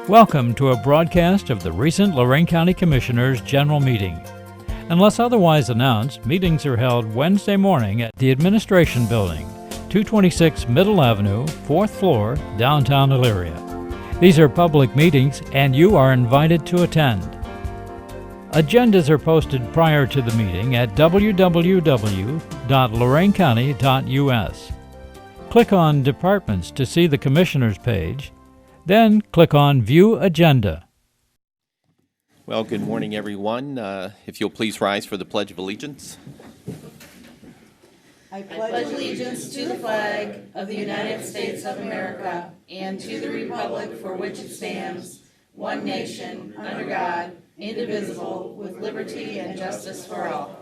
Welcome to a broadcast of the recent Lorain County Commissioners' General Meeting. Unless otherwise announced, meetings are held Wednesday morning at the Administration Building, 226 Middle Avenue, 4th floor, downtown Elyria. These are public meetings and you are invited to attend. Agendas are posted prior to the meeting at www.loraincounty.us. Click on Departments to see the Commissioners page, then click on View Agenda. Well, good morning, everyone. If you'll please rise for the Pledge of Allegiance. I pledge allegiance to the flag of the United States of America and to the republic for which it stands, one nation, under God, indivisible, with liberty and justice for all.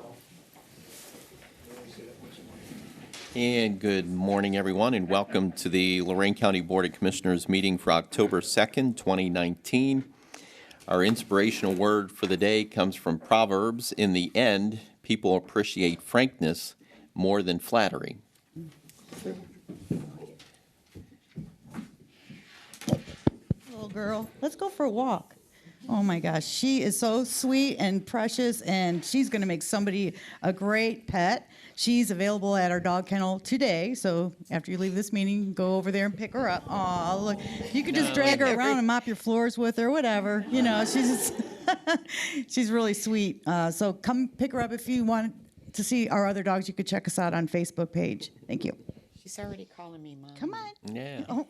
And good morning, everyone, and welcome to the Lorain County Board of Commissioners meeting for October 2nd, 2019. Our inspirational word for the day comes from Proverbs. In the end, people appreciate frankness more than flattery. Little girl, let's go for a walk. Oh my gosh, she is so sweet and precious, and she's going to make somebody a great pet. She's available at our dog kennel today, so after you leave this meeting, go over there and pick her up. Aw, look, you could just drag her around and mop your floors with her, whatever. You know, she's just she's really sweet. So come pick her up if you want to see our other dogs. You could check us out on Facebook page. Thank you. She's already calling me Mom. Come on. Yeah. Oh.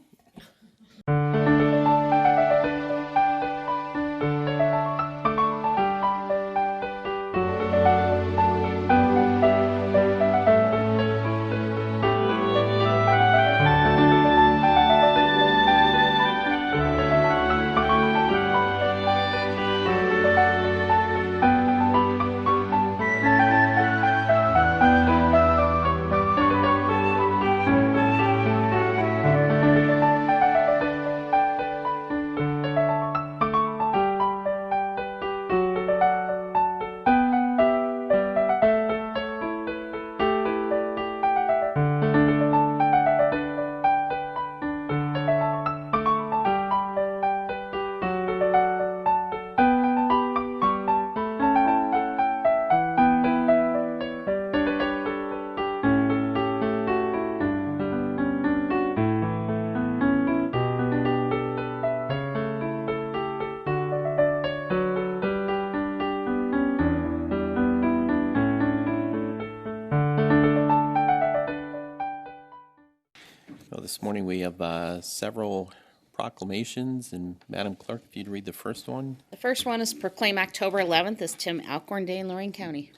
This morning we have several proclamations, and Madam Clerk, if you'd read the first one. The first one is proclaim October 11th as Tim Alcorn Day in Lorain County.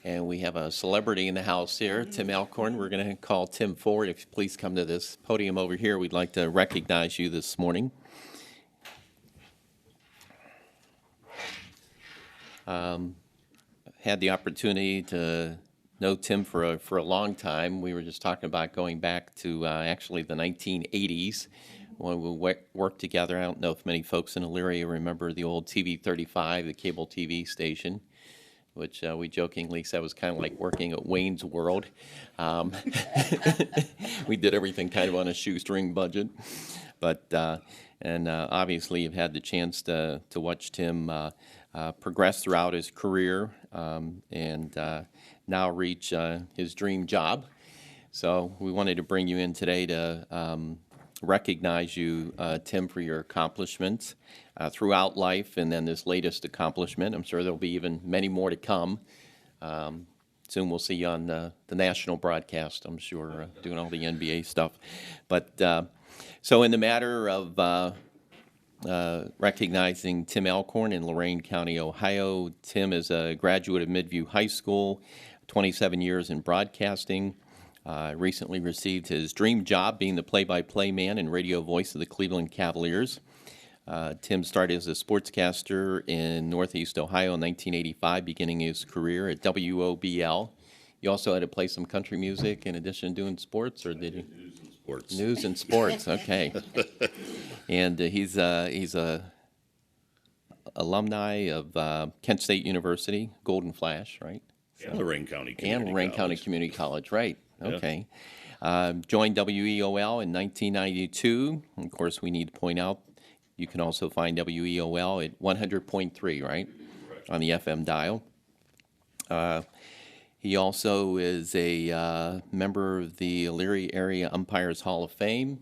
And we have a celebrity in the house here, Tim Alcorn. We're going to call Tim forward. If you please come to this podium over here, we'd like to recognize you this morning. Had the opportunity to know Tim for a long time. We were just talking about going back to actually the 1980s when we worked together. I don't know if many folks in Elyria remember the old TV 35, the cable TV station, which we jokingly said was kind of like working at Wayne's World. We did everything kind of on a shoestring budget. But obviously you've had the chance to watch Tim progress throughout his career and now reach his dream job. So we wanted to bring you in today to recognize you, Tim, for your accomplishments throughout life, and then this latest accomplishment. I'm sure there'll be even many more to come. Soon we'll see you on the national broadcast, I'm sure, doing all the NBA stuff. But so in the matter of recognizing Tim Alcorn in Lorain County, Ohio, Tim is a graduate of Midview High School, 27 years in broadcasting. Recently received his dream job being the play-by-play man and radio voice of the Cleveland Cavaliers. Tim started as a sportscaster in Northeast Ohio in 1985, beginning his career at WOBL. You also had to play some country music in addition to doing sports, or did you? News and sports. News and sports, okay. And he's a alumni of Kent State University, Golden Flash, right? And Lorain County Community And Lorain County Community College, right. Okay. Joined WEOL in 1992. Of course, we need to point out You can also find WEOL at 100.3, right? On the FM dial. He also is a member of the Elyria Area Umpires Hall of Fame.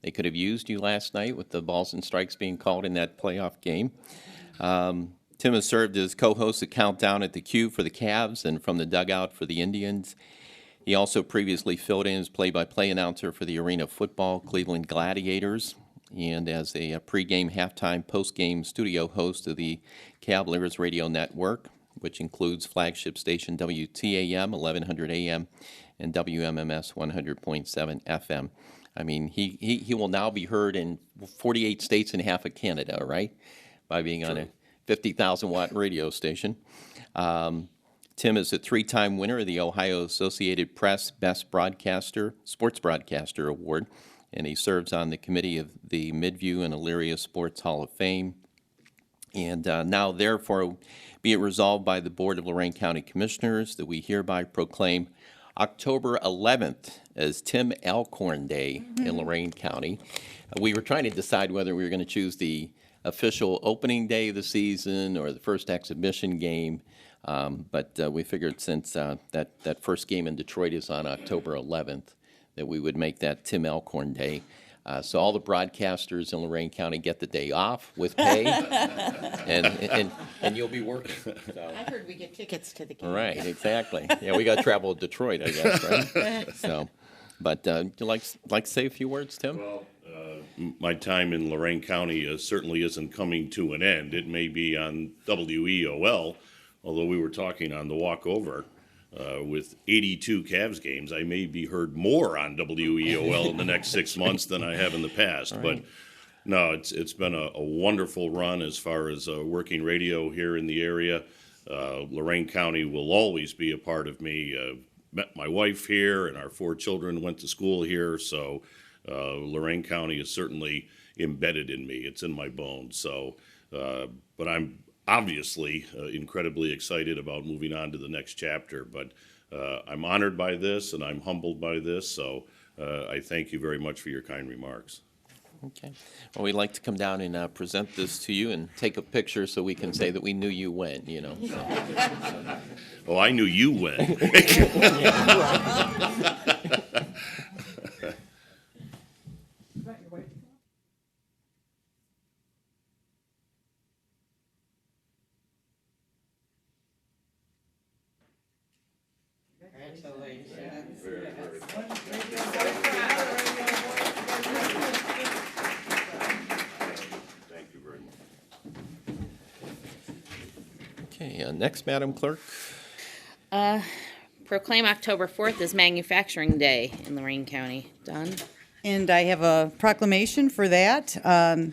They could have used you last night with the balls and strikes being called in that playoff game. Tim has served as co-host of Countdown at the Cue for the Cavs and From the Dugout for the Indians. He also previously filled in as play-by-play announcer for the Arena Football Cleveland Gladiators and as a pregame, halftime, postgame studio host of the Cavaliers Radio Network, which includes flagship station WTAM 1100 AM and WMMS 100.7 FM. I mean, he will now be heard in 48 states and half of Canada, right? By being on a 50,000-watt radio station. Tim is a 3-time winner of the Ohio Associated Press Best Sports Broadcaster Award, and he serves on the committee of the Midview and Elyria Sports Hall of Fame. And now, therefore, be it resolved by the Board of Lorain County Commissioners that we hereby proclaim October 11th as Tim Alcorn Day in Lorain County. We were trying to decide whether we were going to choose the official opening day of the season or the first exhibition game. But we figured since that first game in Detroit is on October 11th, that we would make that Tim Alcorn Day. So all the broadcasters in Lorain County get the day off with pay, and you'll be working. So. I heard we get tickets to the game. Right, exactly. Yeah, we got to travel to Detroit, I guess, right? So, but would you like to say a few words, Tim? Well, my time in Lorain County certainly isn't coming to an end. It may be on WEOL, although we were talking on the walk over. With 82 Cavs games, I may be heard more on WEOL in the next 6 months than I have in the past. Right. But no, it's been a wonderful run as far as working radio here in the area. Lorain County will always be a part of me. Met my wife here, and our 4 children went to school here. So Lorain County is certainly embedded in me. It's in my bones. So, but I'm obviously incredibly excited about moving on to the next chapter, but I'm honored by this and I'm humbled by this, so I thank you very much for your kind remarks. Okay. Well, we'd like to come down and present this to you and take a picture so we can say that we knew you when, you know. So. Oh, I knew you when. Thank you very much. Okay, next, Madam Clerk. Proclaim October 4th as Manufacturing Day in Lorain County. Done? And I have a proclamation for that.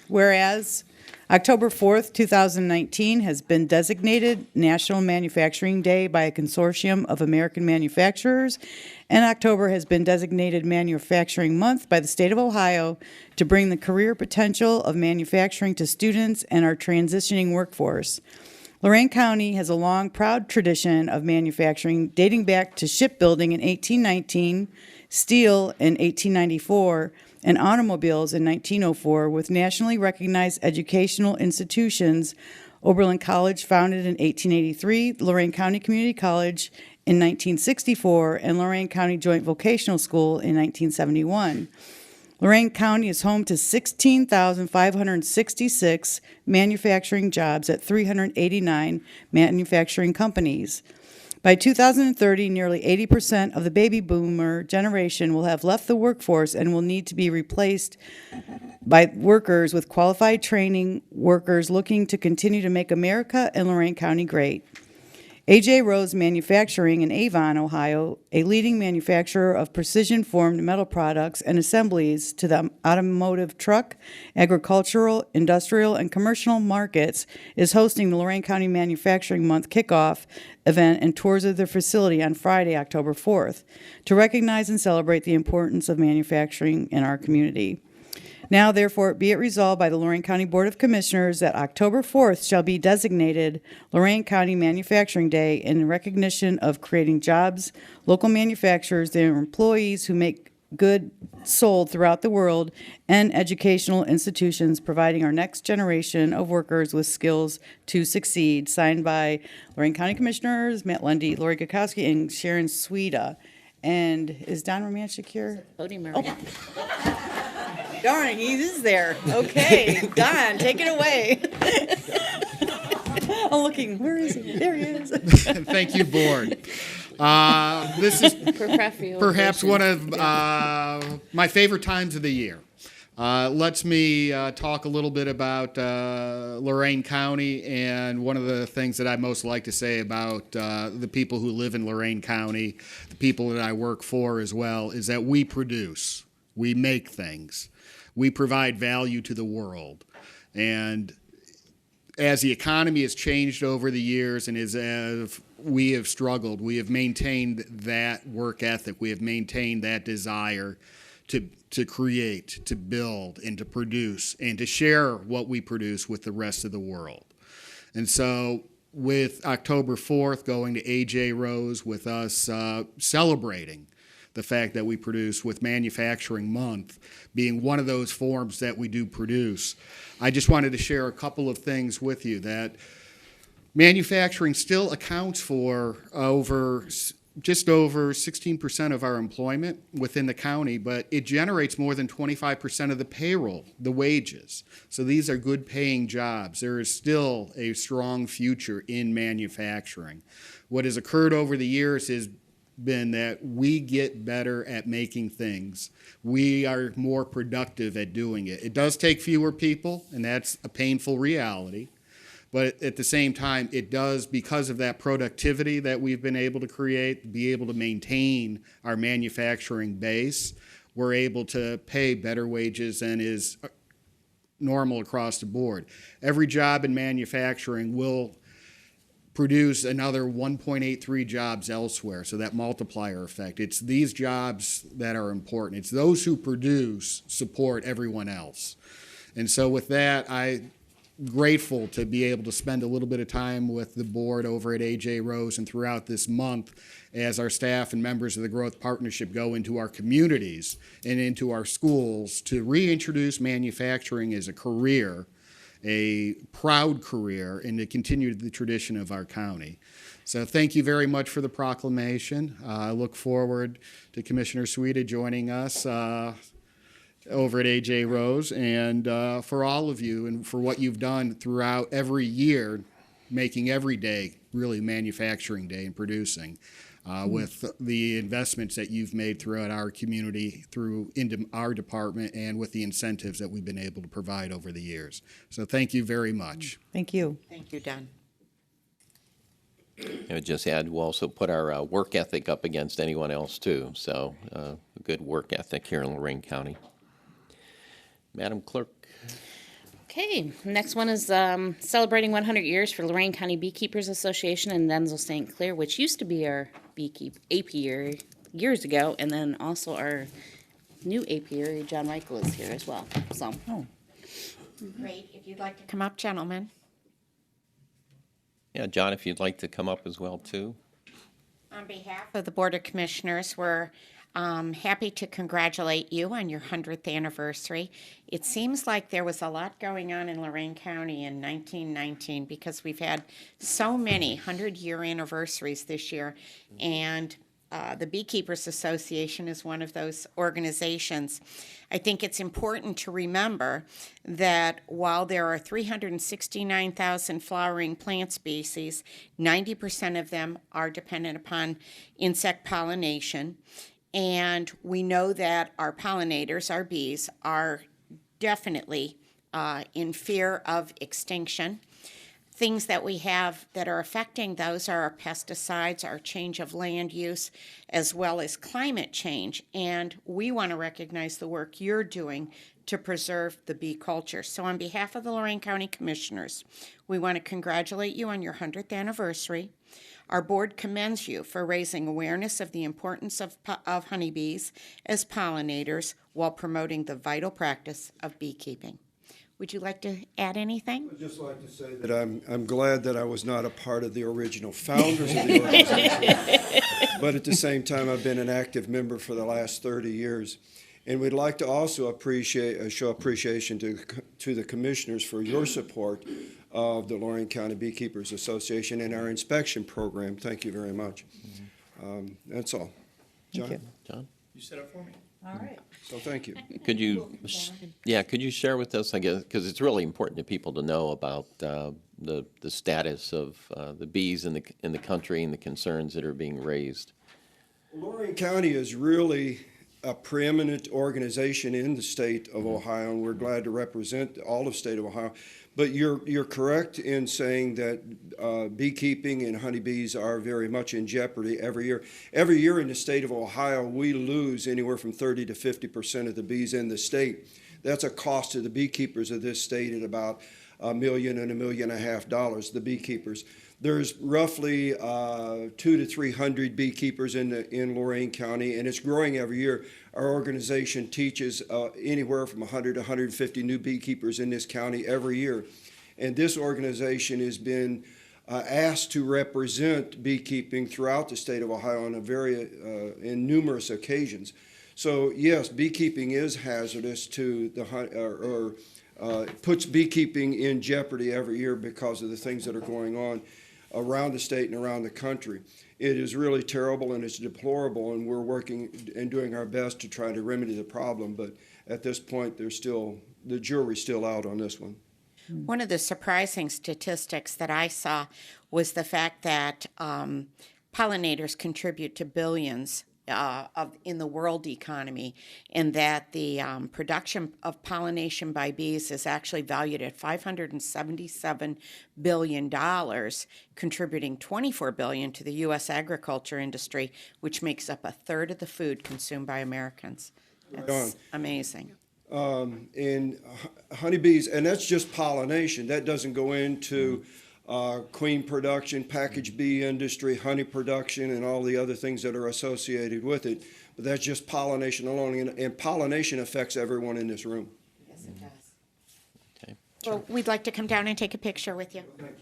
Whereas October 4th, 2019 has been designated National Manufacturing Day by a consortium of American manufacturers, and October has been designated Manufacturing Month by the state of Ohio to bring the career potential of manufacturing to students and our transitioning workforce. Lorain County has a long, proud tradition of manufacturing dating back to shipbuilding in 1819, steel in 1894, and automobiles in 1904, with nationally recognized educational institutions, Oberlin College founded in 1883, Lorain County Community College in 1964, and Lorain County Joint Vocational School in 1971. Lorain County is home to 16,566 manufacturing jobs at 389 manufacturing companies. By 2030, nearly 80% of the baby boomer generation will have left the workforce and will need to be replaced by workers with qualified training, workers looking to continue to make America and Lorain County great. A.J. Rose Manufacturing in Avon, Ohio, a leading manufacturer of precision-formed metal products and assemblies to the automotive, truck, agricultural, industrial, and commercial markets, is hosting the Lorain County Manufacturing Month kickoff event and tours of their facility on Friday, October 4th, to recognize and celebrate the importance of manufacturing in our community. Now, therefore, be it resolved by the Lorain County Board of Commissioners that October 4th shall be designated Lorain County Manufacturing Day in recognition of creating jobs, local manufacturers, their employees who make good sold throughout the world, and educational institutions providing our next generation of workers with skills to succeed. Signed by Lorain County Commissioners Matt Lundy, Lori Kokoski, and Sharon Sweda. And is Don Romancak here? Podium area. Darn it, he is there. Okay, Don, take it away. I'm looking. Where is he? There he is. Thank you, Board. This is perhaps one of my favorite times of the year. Lets me talk a little bit about Lorain County, and one of the things that I most like to say about the people who live in Lorain County, the people that I work for as well, is that we produce, we make things, we provide value to the world. And as the economy has changed over the years, and as we have struggled, we have maintained that work ethic, we have maintained that desire to create, to build, and to produce, and to share what we produce with the rest of the world. And so with October 4th going to AJ Rose, with us celebrating the fact that we produce, with Manufacturing Month being one of those forms that we do produce, I just wanted to share a couple of things with you. That manufacturing still accounts for just over 16% of our employment within the county, but it generates more than 25% of the payroll, the wages. So these are good paying jobs. There is still a strong future in manufacturing. What has occurred over the years has been that we get better at making things. We are more productive at doing it. It does take fewer people, and that's a painful reality. But at the same time, it does, because of that productivity that we've been able to create, be able to maintain our manufacturing base. We're able to pay better wages than is normal across the board. Every job in manufacturing will produce another 1.83 jobs elsewhere, so that multiplier effect. It's these jobs that are important. It's those who produce support everyone else. And so with that, I'm grateful to be able to spend a little bit of time with the board over at AJ Rose and throughout this month as our staff and members of the Growth Partnership go into our communities and into our schools to reintroduce manufacturing as a career, a proud career, and to continue the tradition of our county. So thank you very much for the proclamation. I look forward to Commissioner Sweda joining us over at AJ Rose, and for all of you and for what you've done throughout every year, making every day really manufacturing day and producing with the investments that you've made throughout our community, into our department, and with the incentives that we've been able to provide over the years. So thank you very much. Thank you. Thank you, Don. I would just add, we'll also put our work ethic up against anyone else too. So a good work ethic here in Lorain County. Madam Clerk. Okay, next one is celebrating 100 years for Lorain County Beekeepers Association and Denzil St. Clair, which used to be our apiary years ago, and then also our new apiary, Jon Reichel, is here as well. So, Great. If you'd like to come up, gentlemen. Yeah, John, if you'd like to come up as well too. On behalf of the Board of Commissioners, we're happy to congratulate you on your 100th anniversary. It seems like there was a lot going on in Lorain County in 1919 because we've had so many 100-year anniversaries this year, and the Beekeepers Association is one of those organizations. I think it's important to remember that while there are 369,000 flowering plant species, 90% of them are dependent upon insect pollination. And we know that our pollinators, our bees, are definitely in fear of extinction. Things that we have that are affecting those are our pesticides, our change of land use, as well as climate change. And we want to recognize the work you're doing to preserve the bee culture. So on behalf of the Lorain County Commissioners, we want to congratulate you on your 100th anniversary. Our board commends you for raising awareness of the importance of honeybees as pollinators while promoting the vital practice of beekeeping. Would you like to add anything? I'd just like to say that I'm glad that I was not a part of the original founders of the organization. but at the same time, I've been an active member for the last 30 years. And we'd like to also show appreciation to the commissioners for your support of the Lorain County Beekeepers Association and our inspection program. Thank you very much. That's all. John? Thank you. John? You set up for me? All right. So thank you. Could you, could you share with us, I guess, because it's really important to people to know about the status of the bees in the country and the concerns that are being raised. Lorain County is really a preeminent organization in the state of Ohio, and we're glad to represent all of the state of Ohio. But you're correct in saying that beekeeping and honeybees are very much in jeopardy every year. Every year in the state of Ohio, we lose anywhere from 30 to 50% of the bees in the state. That's a cost to the beekeepers of this state at about $1 million and $1.5 million, the beekeepers. There's roughly 200 to 300 beekeepers in Lorain County, and it's growing every year. Our organization teaches anywhere from 100 to 150 new beekeepers in this county every year. And this organization has been asked to represent beekeeping throughout the state of Ohio on in numerous occasions. So yes, beekeeping is hazardous to the puts beekeeping in jeopardy every year because of the things that are going on around the state and around the country. It is really terrible and it's deplorable, and we're working and doing our best to try to remedy the problem, but at this point, the jury's still out on this one. One of the surprising statistics that I saw was the fact that pollinators contribute to billions in the world economy, and that the production of pollination by bees is actually valued at $577 billion, contributing $24 billion to the U.S. agriculture industry, which makes up a third of the food consumed by Americans. That's amazing. And honeybees, and that's just pollination. That doesn't go into queen production, packaged bee industry, honey production, and all the other things that are associated with it. But that's just pollination alone, and pollination affects everyone in this room. Yes, it does. Okay. Well, we'd like to come down and take a picture with you. Thank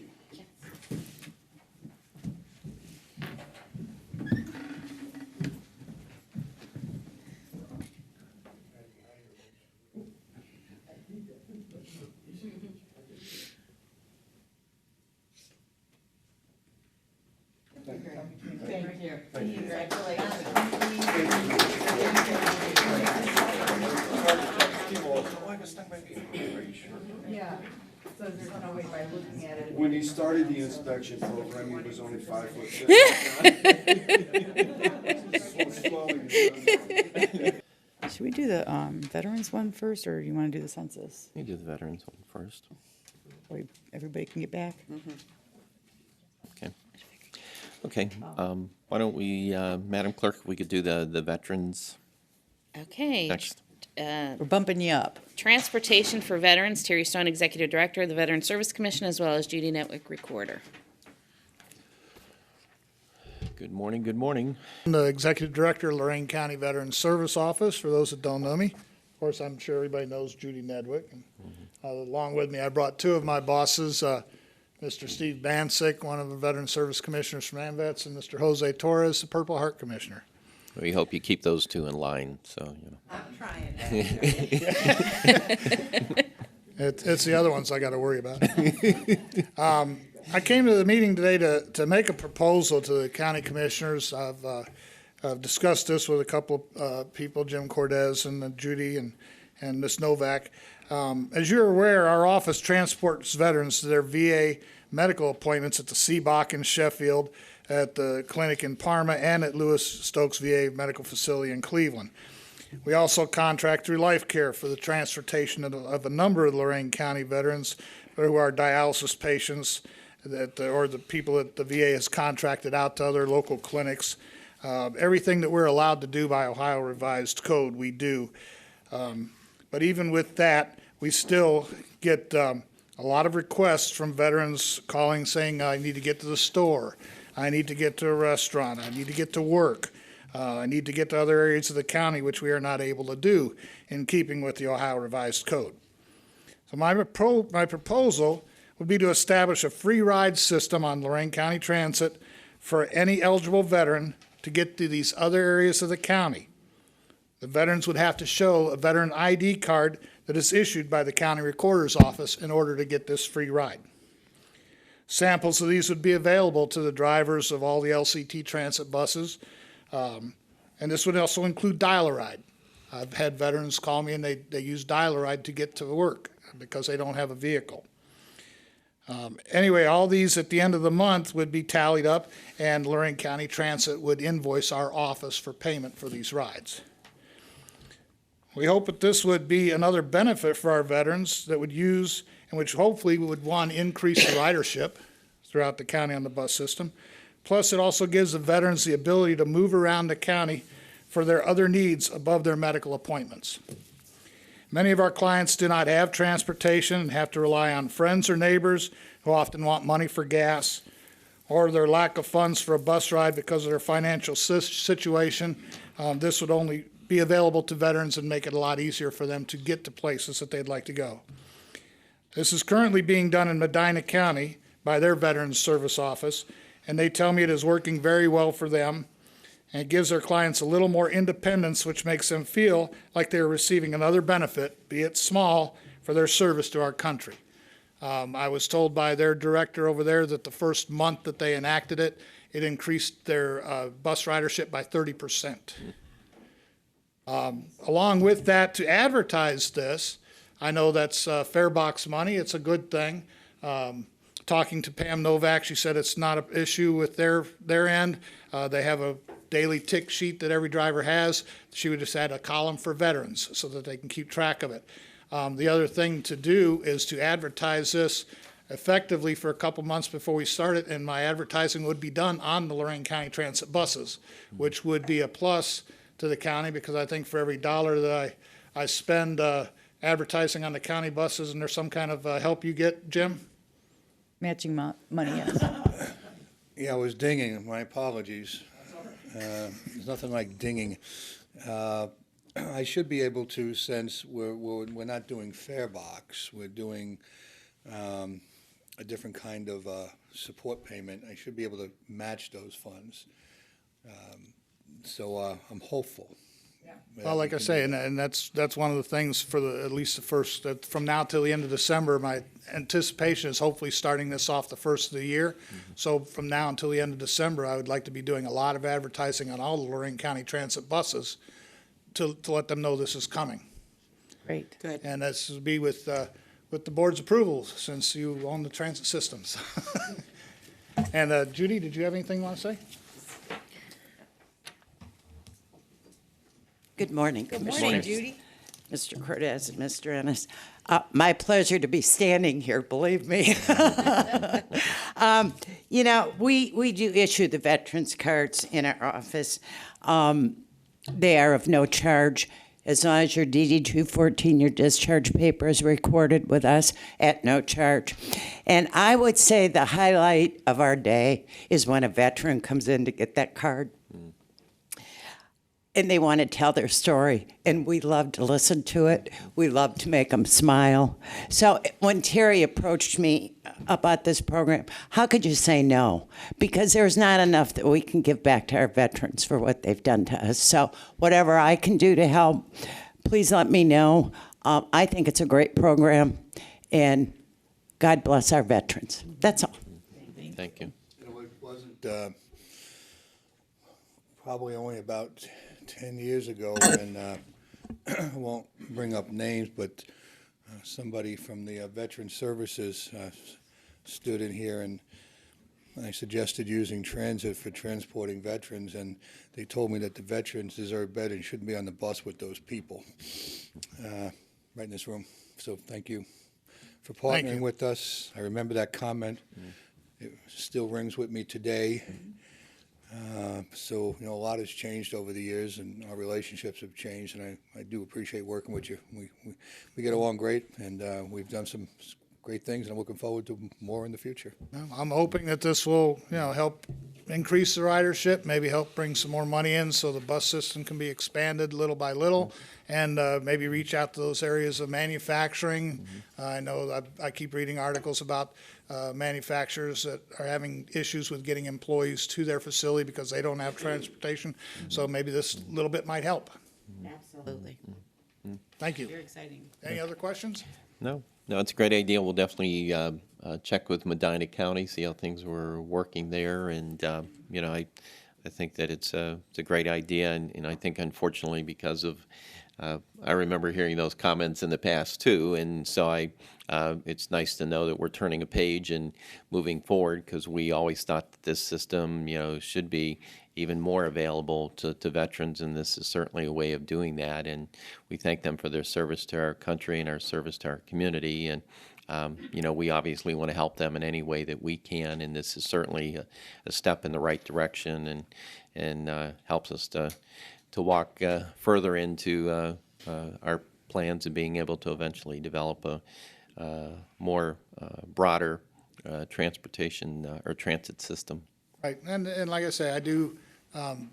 you. Thank you. Yeah. So there's no way by looking at it. When he started the inspection program, he was only 5'6". Should we do the veterans one first, or do you want to do the census? You do the veterans one first. Everybody can get back? Okay. Okay. Why don't we, Madam Clerk, we could do the veterans Okay. next. We're bumping you up. Transportation for Veterans, Terry Stone, Executive Director of the Veteran Service Commission, as well as Judy Nedwick, Recorder. Good morning, good morning. I'm the Executive Director of Lorain County Veterans Service Office, for those that don't know me. Of course, I'm sure everybody knows Judy Nedwick. Along with me, I brought two of my bosses, Mr. Steve Bancic, one of the Veteran Service Commissioners from AMVETS, and Mr. Jose Torres, the Purple Heart Commissioner. We hope you keep those two in line, so, you know. I'm trying. It's the other ones I got to worry about. I came to the meeting today to make a proposal to the county commissioners. I've discussed this with a couple of people, Jim Cordes and Judy and Ms. Novak. As you're aware, our office transports veterans to their VA medical appointments at the Seabach in Sheffield, at the clinic in Parma, and at Lewis Stokes VA Medical Facility in Cleveland. We also contract through Life Care for the transportation of a number of Lorain County veterans who are dialysis patients or the people that the VA has contracted out to other local clinics. Everything that we're allowed to do by Ohio Revised Code, we do. But even with that, we still get a lot of requests from veterans calling saying, I need to get to the store, I need to get to a restaurant, I need to get to work, I need to get to other areas of the county, which we are not able to do in keeping with the Ohio Revised Code. So my proposal would be to establish a free ride system on Lorain County Transit for any eligible veteran to get to these other areas of the county. The veterans would have to show a veteran ID card that is issued by the county recorder's office in order to get this free ride. Samples of these would be available to the drivers of all the LCT transit buses, and this would also include dial-a-ride. I've had veterans call me and they use dial-a-ride to get to work because they don't have a vehicle. Anyway, all these at the end of the month would be tallied up, and Lorain County Transit would invoice our office for payment for these rides. We hope that this would be another benefit for our veterans that would use, and which hopefully would, one, increase the ridership throughout the county on the bus system. Plus, it also gives the veterans the ability to move around the county for their other needs above their medical appointments. Many of our clients do not have transportation and have to rely on friends or neighbors who often want money for gas, or their lack of funds for a bus ride because of their financial situation. This would only be available to veterans and make it a lot easier for them to get to places that they'd like to go. This is currently being done in Medina County by their Veterans Service Office, and they tell me it is working very well for them, and it gives their clients a little more independence, which makes them feel like they're receiving another benefit, be it small, for their service to our country. I was told by their director over there that the first month that they enacted it, it increased their bus ridership by 30%. Along with that, to advertise this, I know that's fare box money. It's a good thing. Talking to Pam Novak, she said it's not an issue with their end. They have a daily tick sheet that every driver has. She would just add a column for veterans so that they can keep track of it. The other thing to do is to advertise this effectively for a couple months before we start it, and my advertising would be done on the Lorain County Transit buses, which would be a plus to the county, because I think for every dollar that I spend advertising on the county buses, and there's some kind of help you get, Jim? Matching money, yes. Yeah, I was dinging. My apologies. There's nothing like dinging. I should be able to, since we're not doing fare box, we're doing a different kind of support payment. I should be able to match those funds. So I'm hopeful. Well, like I say, and that's one of the things for at least the first, from now till the end of December, my anticipation is hopefully starting this off the first of the year. Mm-hmm. So from now until the end of December, I would like to be doing a lot of advertising on all the Lorain County Transit buses to let them know this is coming. Great. Good. And this will be with the board's approval, since you own the transit systems. And Judy, did you have anything you want to say? Good morning, Good Commissioners. morning, Judy. Mr. Cordes and Mr. Ennis. My pleasure to be standing here, believe me. You know, we do issue the veterans cards in our office. They are of no charge. As long as your DD 214, your discharge paper is recorded with us at no charge. And I would say the highlight of our day is when a veteran comes in to get that card. And they want to tell their story, and we love to listen to it. We love to make them smile. So when Terry approached me about this program, how could you say no? Because there's not enough that we can give back to our veterans for what they've done to us. So whatever I can do to help, please let me know. I think it's a great program, and God bless our veterans. That's all. Thank you. It wasn't probably only about 10 years ago, and I won't bring up names, but somebody from the Veteran Services stood in here, and I suggested using transit for transporting veterans, and they told me that the veterans deserve better and shouldn't be on the bus with those people right in this room. So thank you for partnering with us. I remember that comment. It still rings with me today. So, you know, a lot has changed over the years, and our relationships have changed, and I do appreciate working with you. We get along great, and we've done some great things, and I'm looking forward to more in the future. I'm hoping that this will, help increase the ridership, maybe help bring some more money in so the bus system can be expanded little by little, and maybe reach out to those areas of manufacturing. I know I keep reading articles about manufacturers that are having issues with getting employees to their facility because they don't have transportation. So maybe this little bit might help. Absolutely. Thank you. Very exciting. Any other questions? No, it's a great idea. We'll definitely check with Medina County, see how things were working there, and I think that it's a great idea, and I think unfortunately because of I remember hearing those comments in the past too, and so it's nice to know that we're turning a page and moving forward, because we always thought that this system should be even more available to veterans, and this is certainly a way of doing that. And we thank them for their service to our country and our service to our community. And we obviously want to help them in any way that we can, and this is certainly a step in the right direction, and helps us to walk further into our plans of being able to eventually develop a more broader transportation or transit system. Right, and like I say, I do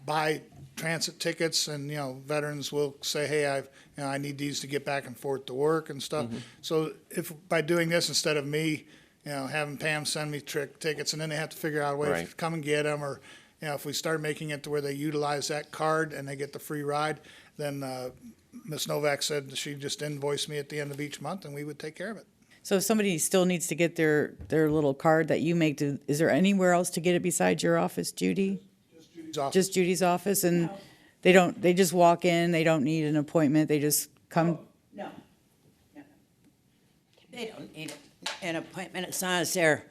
buy transit tickets, and veterans will say, hey, I need these to get back and forth to work and stuff. So if by doing this, instead of me, having Pam send me tickets, and then they have to figure out a way to come and get them, or if we start making it to where they utilize that card and they get the free ride, then Ms. Novak said she just invoiced me at the end of each month, and we would take care of it. So if somebody still needs to get their little card that you make, is there anywhere else to get it besides your office, Judy? Just Judy's office. Just Judy's office, and they just walk in, they don't need an appointment, they just come? No. They don't need an appointment as long as their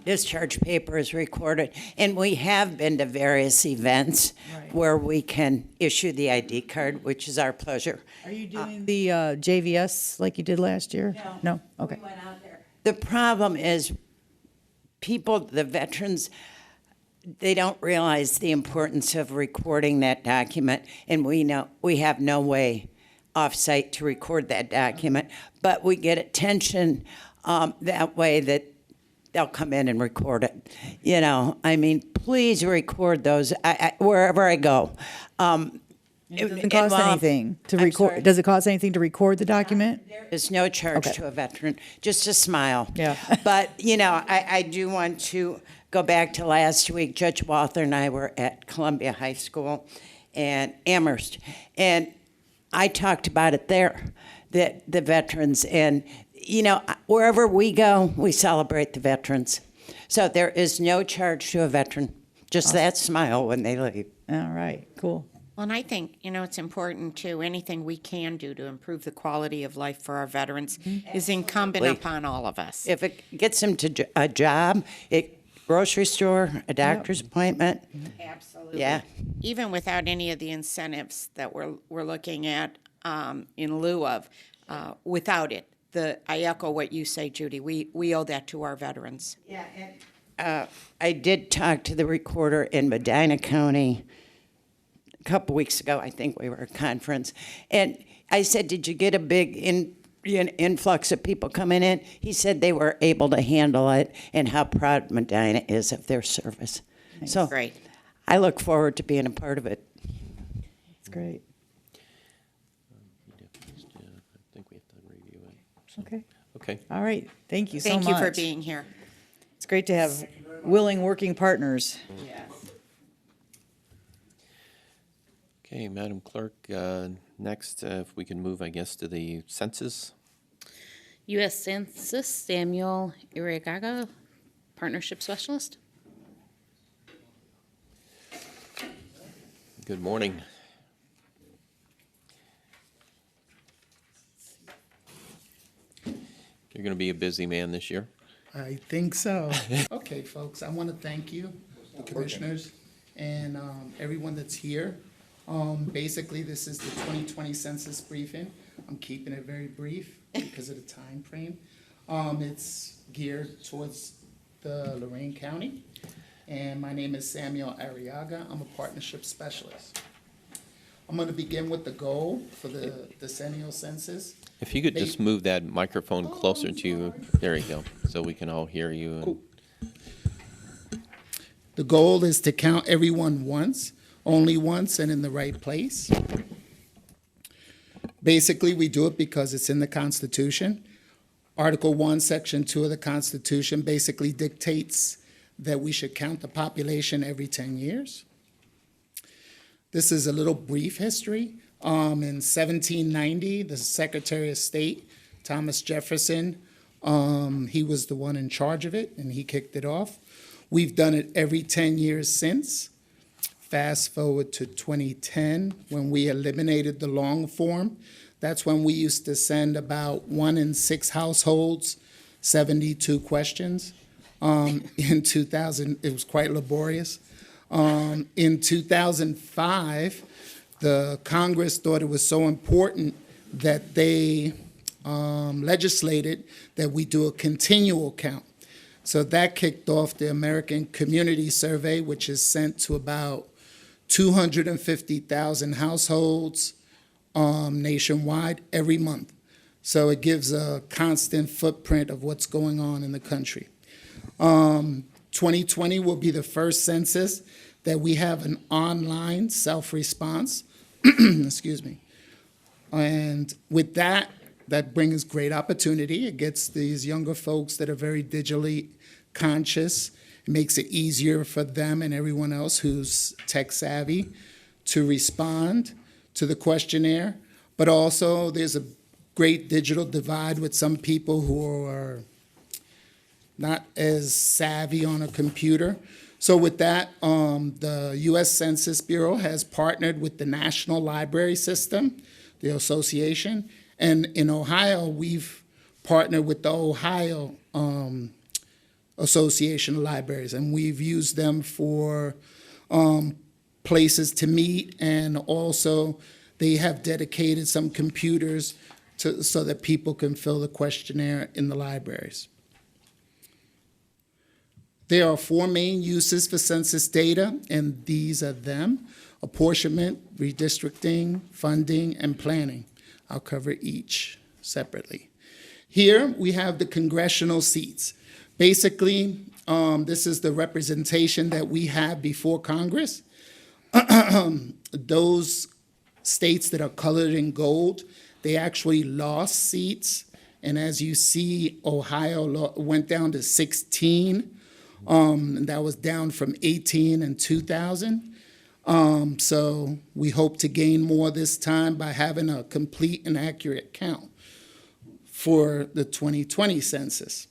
discharge paper is recorded. And we have been to various events where we can issue the ID card, which is our pleasure. Are you doing the JVS like you did last year? No? Okay. We went out there. The problem is the veterans, they don't realize the importance of recording that document, and we have no way off-site to record that document, but we get attention that way that they'll come in and record it. Please record those wherever I go. It doesn't cost anything to record. Does it cost anything to record the document? There is no charge to a veteran, just a smile. Yeah. But, I do want to go back to last week. Judge Walther and I were at Columbia High School and Amherst, and I talked about it there, that the veterans, and wherever we go, we celebrate the veterans. So there is no charge to a veteran, just that smile when they leave. All right, cool. Well, and I think, it's important too, anything we can do to improve the quality of life for our veterans is incumbent upon all of us. If it gets them to a job, grocery store, a doctor's appointment. Absolutely. Yeah. Even without any of the incentives that we're looking at in lieu of, without it. I echo what you say, Judy. We owe that to our veterans. Yeah, and I did talk to the recorder in Medina County a couple weeks ago. I think we were at a conference, and I said, "Did you get a big influx of people coming in?" He said they were able to handle it, and how proud Medina is of their service. So Great. I look forward to being a part of it. It's great. I think we have to review it. Okay. Okay. All right. Thank you so much. Thank you for being here. It's great to have willing working partners. Okay, Madam Clerk, next, if we can move, I guess, to the census. U.S. Census, Samuel Arriaga, Partnership Specialist. Good morning. You're going to be a busy man this year. I think so. Okay, folks, I want to thank you, the commissioners, and everyone that's here. Basically, this is the 2020 census briefing. I'm keeping it very brief because of the time frame. It's geared towards the Lorain County, and my name is Samuel Arriaga. I'm a partnership specialist. I'm going to begin with the goal for the decennial census. If you could just move that microphone closer to you, there you go, so we can all hear you. And The goal is to count everyone once, only once, and in the right place. Basically, we do it because it's in the Constitution. Article 1, Section 2 of the Constitution basically dictates that we should count the population every 10 years. This is a little brief history. In 1790, the Secretary of State, Thomas Jefferson, he was the one in charge of it, and he kicked it off. We've done it every 10 years since. Fast forward to 2010, when we eliminated the long form. That's when we used to send about 1 in 6 households, 72 questions. In 2000, it was quite laborious. In 2005, the Congress thought it was so important that they legislated that we do a continual count. So that kicked off the American Community Survey, which is sent to about 250,000 households nationwide every month. So it gives a constant footprint of what's going on in the country. 2020 will be the first census that we have an online self-response. Excuse me. And with that, that brings great opportunity. It gets these younger folks that are very digitally conscious. It makes it easier for them and everyone else who's tech savvy to respond to the questionnaire. But also there's a great digital divide with some people who are not as savvy on a computer. So with that, the U.S. Census Bureau has partnered with the National Library System, the association, and in Ohio, we've partnered with the Ohio Association of Libraries, and we've used them for places to meet, and also they have dedicated some computers so that people can fill the questionnaire in the libraries. There are 4 main uses for census data, and these are them: apportionment, redistricting, funding, and planning. I'll cover each separately. Here we have the congressional seats. Basically, this is the representation that we have before Congress. Those states that are colored in gold, they actually lost seats. And as you see, Ohio went down to 16. That was down from 18 in 2000. So we hope to gain more this time by having a complete and accurate count for the 2020 census.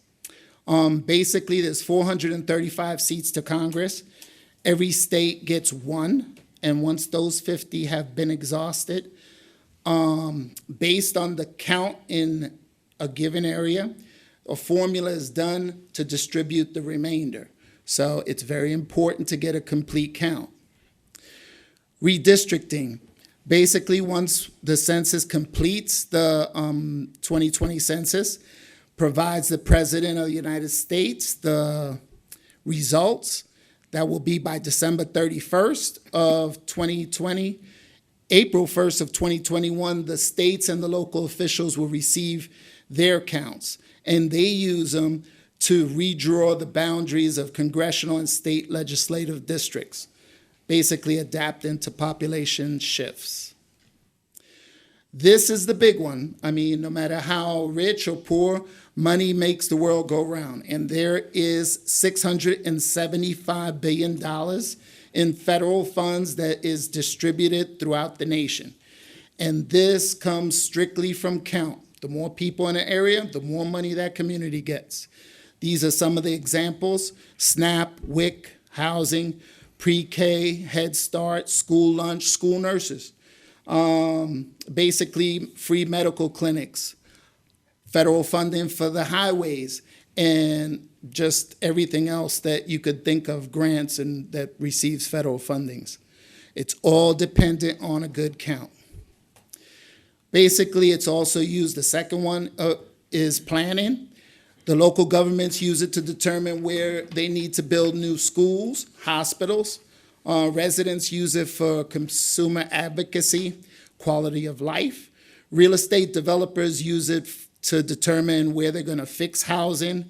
Basically, there's 435 seats to Congress. Every state gets 1, and once those 50 have been exhausted, based on the count in a given area, a formula is done to distribute the remainder. So it's very important to get a complete count. Redistricting. Basically, once the census completes, the 2020 census provides the President of the United States the results. That will be by December 31st of 2020. April 1st of 2021, the states and the local officials will receive their counts, and they use them to redraw the boundaries of congressional and state legislative districts, basically adapting to population shifts. This is the big one. I mean, no matter how rich or poor, money makes the world go round. And there is $675 billion in federal funds that is distributed throughout the nation. And this comes strictly from count. The more people in an area, the more money that community gets. These are some of the examples: SNAP, WIC, housing, pre-K, Head Start, school lunch, school nurses. Basically, free medical clinics, federal funding for the highways, and just everything else that you could think of, grants and that receives federal fundings. It's all dependent on a good count. Basically, it's also used, the second one is planning. The local governments use it to determine where they need to build new schools, hospitals, Residents use it for consumer advocacy, quality of life. Real estate developers use it to determine where they're going to fix housing,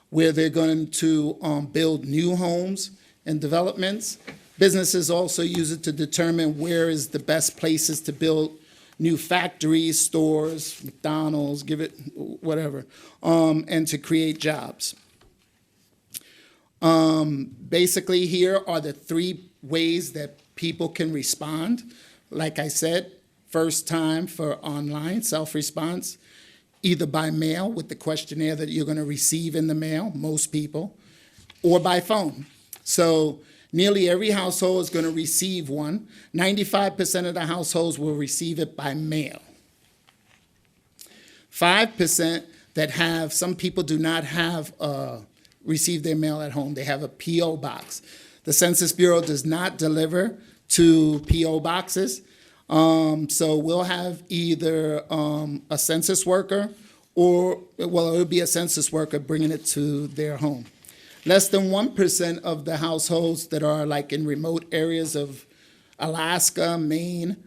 where they're going to build new homes and developments. Businesses also use it to determine where is the best places to build new factories, stores, McDonald's, give it whatever, and to create jobs. Basically, here are the 3 ways that people can respond. Like I said, first time for online self-response, either by mail with the questionnaire that you're going to receive in the mail, most people, or by phone. So nearly every household is going to receive one. 95% of the households will receive it by mail. 5% that have, some people do not have receive their mail at home. They have a P.O. box. The Census Bureau does not deliver to P.O. boxes. So we'll have either a census worker or, well, it'll be a census worker bringing it to their home. Less than 1% of the households that are like in remote areas of Alaska, Maine,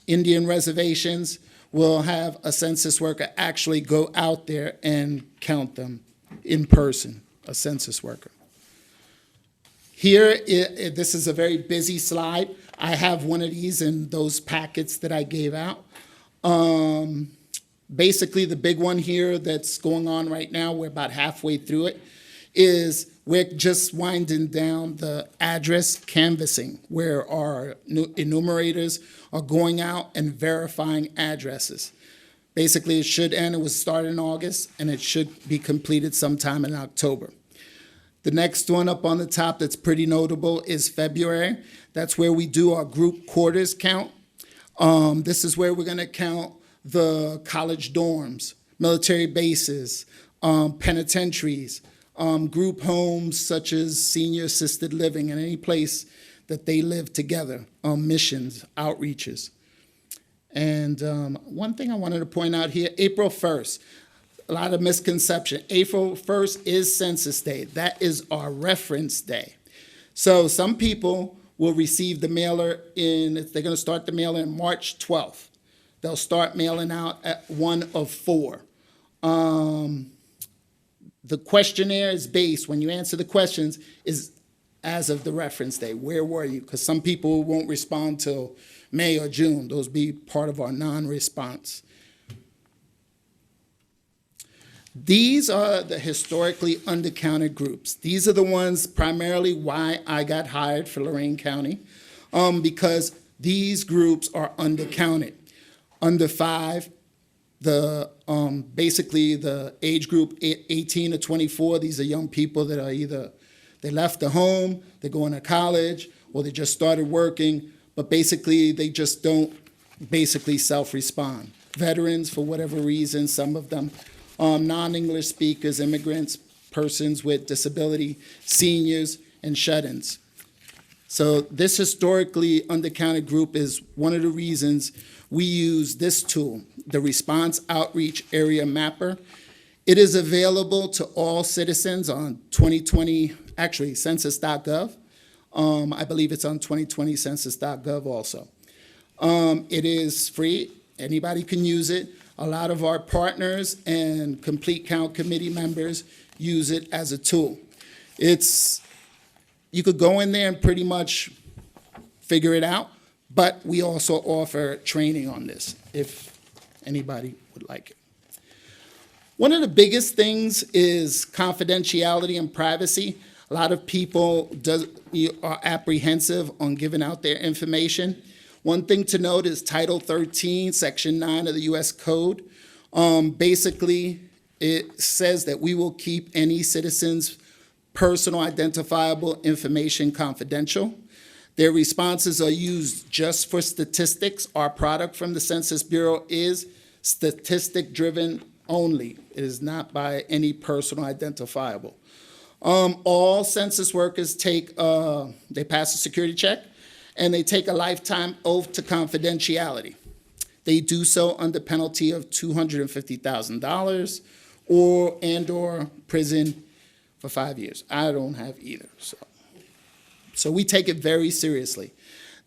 Indian reservations will have a census worker actually go out there and count them in person, a census worker. Here, this is a very busy slide. I have one of these in those packets that I gave out. Basically, the big one here that's going on right now, we're about halfway through it, is we're just winding down the address canvassing, where our enumerators are going out and verifying addresses. Basically, it should end, it was started in August, and it should be completed sometime in October. The next one up on the top that's pretty notable is February. That's where we do our group quarters count. This is where we're going to count the college dorms, military bases, penitentiaries, group homes such as senior assisted living, and any place that they live together, missions, outreaches. And one thing I wanted to point out here, April 1st, a lot of misconception. April 1st is Census Day. That is our reference day. So some people will receive the mailer they're going to start the mailer in March 12th. They'll start mailing out at 1 of 4. The questionnaire is based, when you answer the questions, is as of the reference day. Where were you? Because some people won't respond till May or June. Those be part of our non-response. These are the historically undercounted groups. These are the ones primarily why I got hired for Lorain County, because these groups are undercounted. Under 5, basically the age group 18 to 24, these are young people that are either, they left the home, they're going to college, or they just started working, but basically they just don't basically self-respond. Veterans, for whatever reason, some of them, non-English speakers, immigrants, persons with disability, seniors, and shut-ins. So this historically undercounted group is one of the reasons we use this tool, the Response Outreach Area Mapper. It is available to all citizens on 2020, actually census.gov. I believe it's on 2020 census.gov also. It is free, anybody can use it. A lot of our partners and Complete Count Committee members use it as a tool. You could go in there and pretty much figure it out, but we also offer training on this if anybody would like it. One of the biggest things is confidentiality and privacy. A lot of people are apprehensive on giving out their information. One thing to note is Title 13, Section 9 of the U.S. Code. Basically, it says that we will keep any citizen's personal identifiable information confidential. Their responses are used just for statistics. Our product from the Census Bureau is statistic-driven only. It is not by any personal identifiable. All census workers they pass a security check, and they take a lifetime oath to confidentiality. They do so under penalty of $250,000 or prison for 5 years. I don't have either, so So we take it very seriously.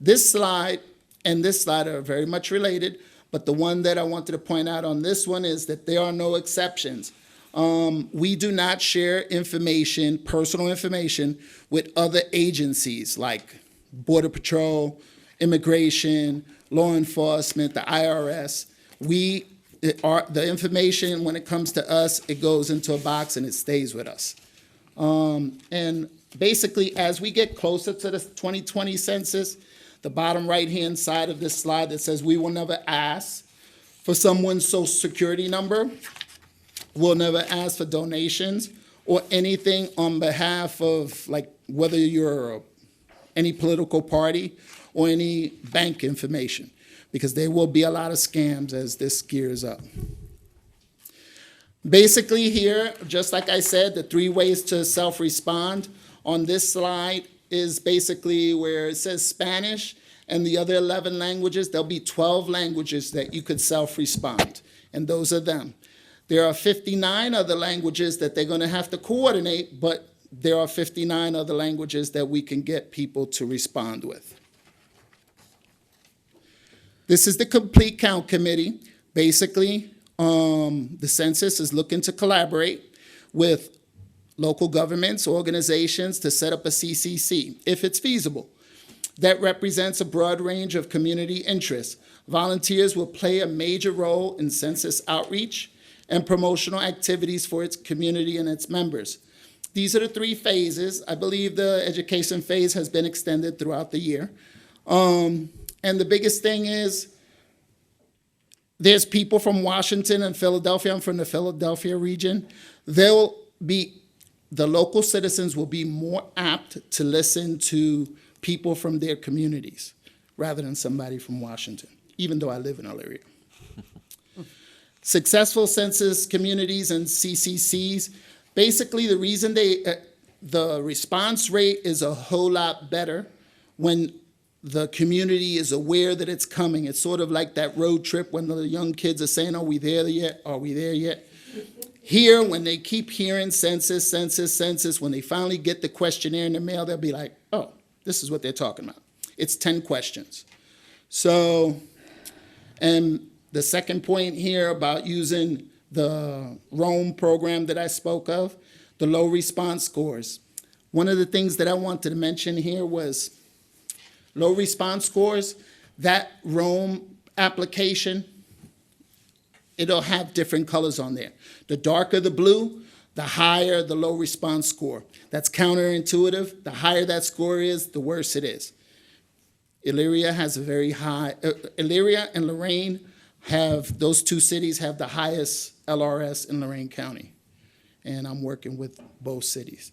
This slide and this slide are very much related, but the one that I wanted to point out on this one is that there are no exceptions. We do not share information, personal information, with other agencies like Border Patrol, Immigration, law enforcement, the IRS. The information, when it comes to us, it goes into a box and it stays with us. And basically, as we get closer to the 2020 census, the bottom right-hand side of this slide that says we will never ask for someone's social security number, we'll never ask for donations or anything on behalf of, like, whether you're any political party or any bank information, because there will be a lot of scams as this gears up. Basically here, just like I said, the 3 ways to self-respond on this slide is basically where it says Spanish and the other 11 languages. There'll be 12 languages that you could self-respond, and those are them. There are 59 other languages that they're going to have to coordinate, but there are 59 other languages that we can get people to respond with. This is the Complete Count Committee. Basically, the census is looking to collaborate with local governments, organizations to set up a CCC, if it's feasible. That represents a broad range of community interests. Volunteers will play a major role in census outreach and promotional activities for its community and its members. These are the 3 phases. I believe the education phase has been extended throughout the year. And the biggest thing is there's people from Washington and Philadelphia. I'm from the Philadelphia region. The local citizens will be more apt to listen to people from their communities rather than somebody from Washington, even though I live in Arriaga. Successful census communities and CCCs, basically the reason the response rate is a whole lot better when the community is aware that it's coming. It's sort of like that road trip when the young kids are saying, are we there yet? Are we there yet? Here, when they keep hearing census, census, census, when they finally get the questionnaire in the mail, they'll be like, oh, this is what they're talking about. It's 10 questions. So, and the second point here about using the ROAM program that I spoke of, the low response scores. One of the things that I wanted to mention here was low response scores. That ROAM application, it'll have different colors on there. The darker the blue, the higher the low response score. That's counterintuitive. The higher that score is, the worse it is. Elyria has a very high, Elyria and Lorain have, those 2 cities have the highest LRS in Lorain County. And I'm working with both cities.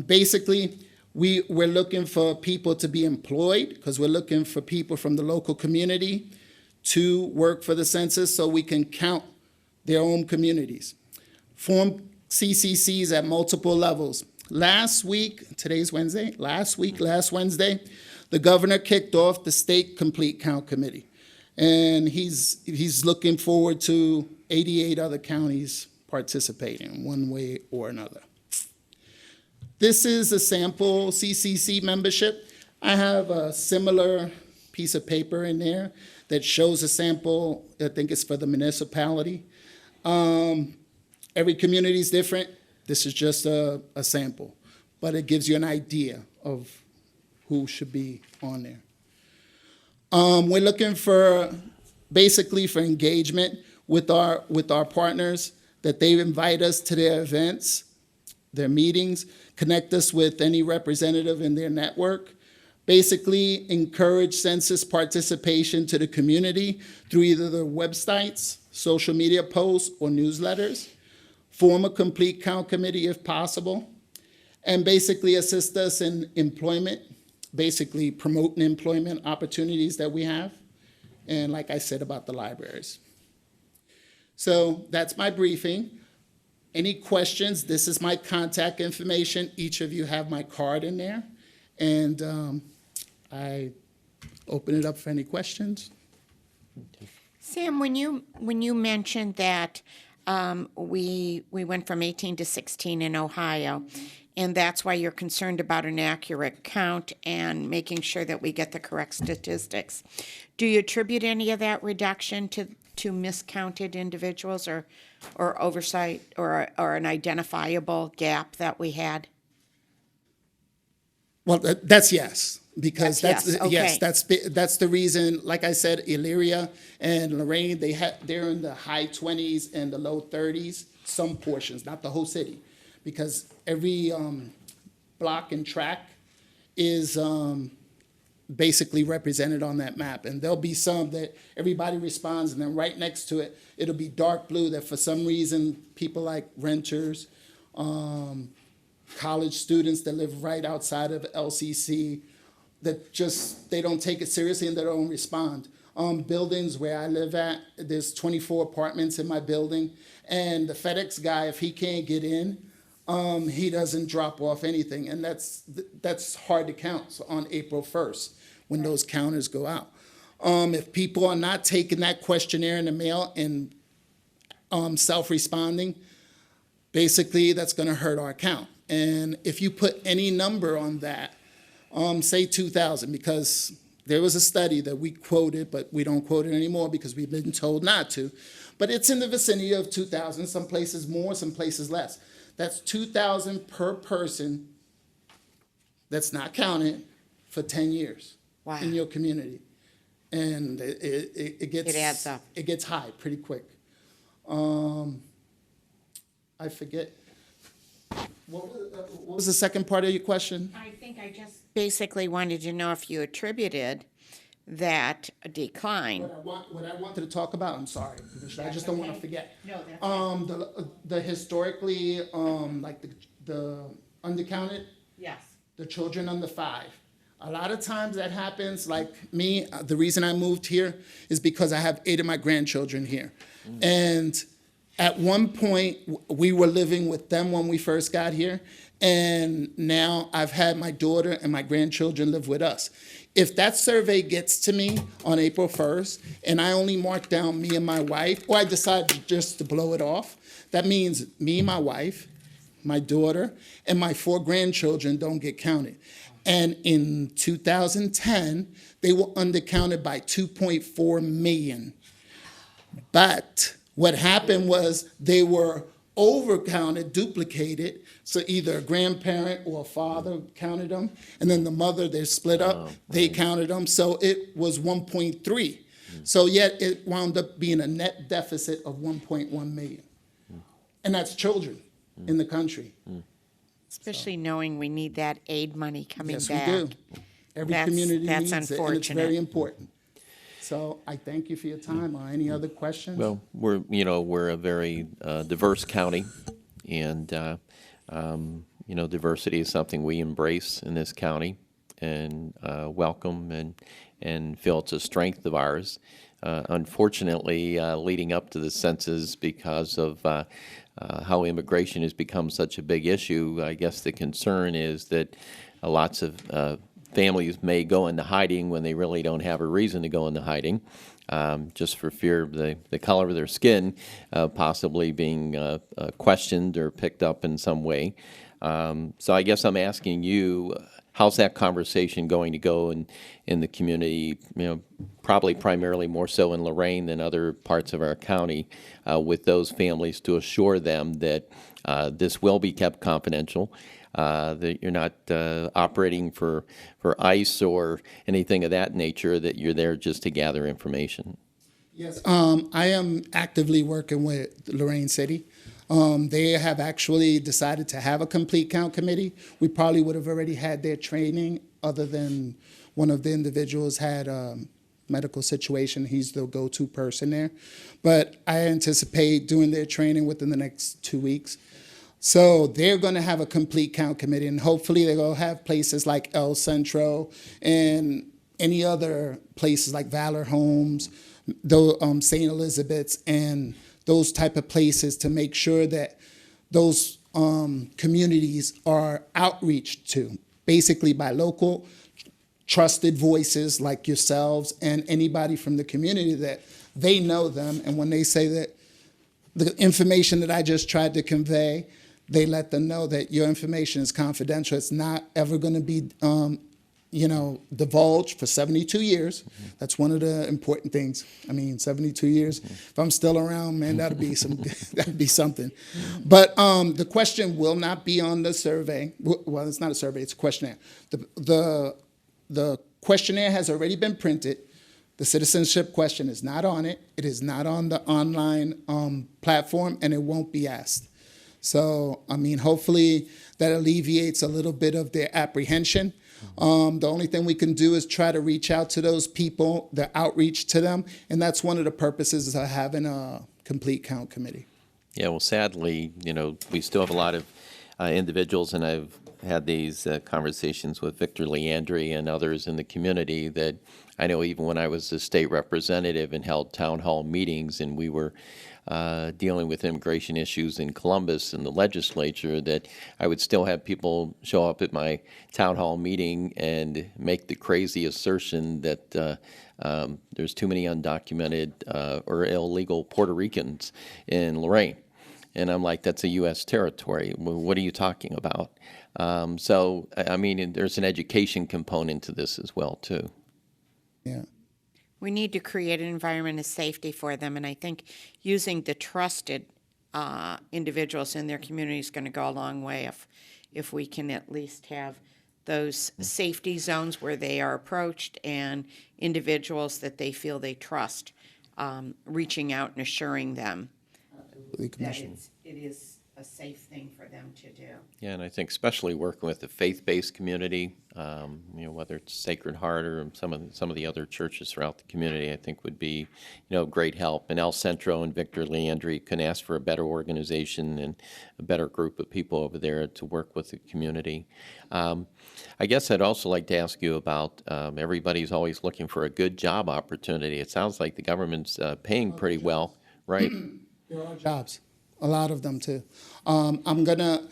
Basically, we're looking for people to be employed because we're looking for people from the local community to work for the census so we can count their own communities. Form CCCs at multiple levels. Last week, today's Wednesday, last Wednesday, the governor kicked off the state complete count committee. And he's looking forward to 88 other counties participating one way or another. This is a sample CCC membership. I have a similar piece of paper in there that shows a sample. I think it's for the municipality. Every community is different. This is just a sample, but it gives you an idea of who should be on there. We're looking for, basically for engagement with our partners, that they invite us to their events, their meetings, connect us with any representative in their network, basically encourage census participation to the community through either their websites, social media posts, or newsletters, form a complete count committee if possible, and basically assist us in employment, basically promoting employment opportunities that we have, and like I said about the libraries. So that's my briefing. Any questions? This is my contact information. Each of you have my card in there, and I open it up for any questions. Sam, when you mentioned that we went from 18 to 16 in Ohio, and that's why you're concerned about an accurate count and making sure that we get the correct statistics. Do you attribute any of that reduction to miscounted individuals or oversight or an identifiable gap that we had? Well, that's yes, because That's yes, okay. yes, that's the reason. Like I said, Elyria and Lorain, they're in the high 20s and the low 30s. Some portions, not the whole city, because every block and track is basically represented on that map, and there'll be some that everybody responds, and then right next to it, it'll be dark blue that for some reason people like renters. College students that live right outside of LCC that just, they don't take it seriously and they don't respond. Buildings where I live at, there's 24 apartments in my building, and the FedEx guy, if he can't get in, he doesn't drop off anything, and that's hard to count on April 1st when those counters go out. If people are not taking that questionnaire in the mail and self-responding, basically that's going to hurt our count. And if you put any number on that, say 2,000, because there was a study that we quoted, but we don't quote it anymore because we've been told not to. But it's in the vicinity of 2,000, some places more, some places less. That's 2,000 per person that's not counted for 10 years in your community. And it gets... It adds up. It gets high pretty quick. I forget. What was the second part of your question? I think I just basically wanted to know if you attributed that decline. What I wanted to talk about, I'm sorry, I just don't want to forget. No, that's the historically, like the undercounted, yes. the children under 5. A lot of times that happens, like me, the reason I moved here is because I have 8 of my grandchildren here. And at one point, we were living with them when we first got here, and now I've had my daughter and my grandchildren live with us. If that survey gets to me on April 1st, and I only mark down me and my wife, or I decide just to blow it off, that means me, my wife, my daughter, and my 4 grandchildren don't get counted. And in 2010, they were undercounted by 2.4 million. But what happened was they were overcounted, duplicated, so either a grandparent or a father counted them, and then the mother, they're split up, they counted them, so it was 1.3. So yet it wound up being a net deficit of 1.1 million. And that's children in the country. Especially knowing we need that aid money coming back. Yes, we do. Every community needs it, and it's very important. So I thank you for your time. Any other questions? Well, we're a very diverse county, and diversity is something we embrace in this county and welcome and feel it's a strength of ours. Unfortunately, leading up to the census, because of how immigration has become such a big issue, I guess the concern is that lots of families may go into hiding when they really don't have a reason to go into hiding, just for fear of the color of their skin possibly being questioned or picked up in some way. So I guess I'm asking you, how's that conversation going to go in the community, probably primarily more so in Lorain than other parts of our county, with those families to assure them that this will be kept confidential, that you're not operating for ICE or anything of that nature, that you're there just to gather information? Yes, I am actively working with Lorain City. They have actually decided to have a complete count committee. We probably would have already had their training, other than one of the individuals had a medical situation. He's the go-to person there. But I anticipate doing their training within the next 2 weeks. So they're going to have a complete count committee, and hopefully they're going to have places like El Centro and any other places like Valor Homes, St. Elizabeth's, and those type of places, to make sure that those communities are outreached to, basically by local trusted voices like yourselves and anybody from the community that they know them. And when they say that the information that I just tried to convey, they let them know that your information is confidential. It's not ever going to be, divulged for 72 years. That's one of the important things. I mean, 72 years. If I'm still around, man, that'd be something. But the question will not be on the survey. Well, it's not a survey; it's a questionnaire. The questionnaire has already been printed. The citizenship question is not on it. It is not on the online platform, and it won't be asked. So, I mean, hopefully that alleviates a little bit of their apprehension. The only thing we can do is try to reach out to those people, the outreach to them, and that's one of the purposes of having a complete count committee. Yeah, well, sadly, we still have a lot of individuals, and I've had these conversations with Victor Leandri and others in the community that I know even when I was a state representative and held town hall meetings and we were dealing with immigration issues in Columbus and the legislature, that I would still have people show up at my town hall meeting and make the crazy assertion that there's too many undocumented or illegal Puerto Ricans in Lorain. And I'm like, that's a U.S. territory. What are you talking about? So, I mean, there's an education component to this as well, too. Yeah. We need to create an environment of safety for them, and I think using the trusted individuals in their community is going to go a long way if we can at least have those safety zones where they are approached and individuals that they feel they trust, reaching out and assuring them that it is a safe thing for them to do. Yeah, and I think especially working with the faith-based community, whether it's Sacred Heart or some of the other churches throughout the community, I think would be, great help. And El Centro and Victor Leandri can ask for a better organization and a better group of people over there to work with the community. I guess I'd also like to ask you about everybody's always looking for a good job opportunity. It sounds like the government's paying pretty well, right? There are jobs. A lot of them, too. I'm going to,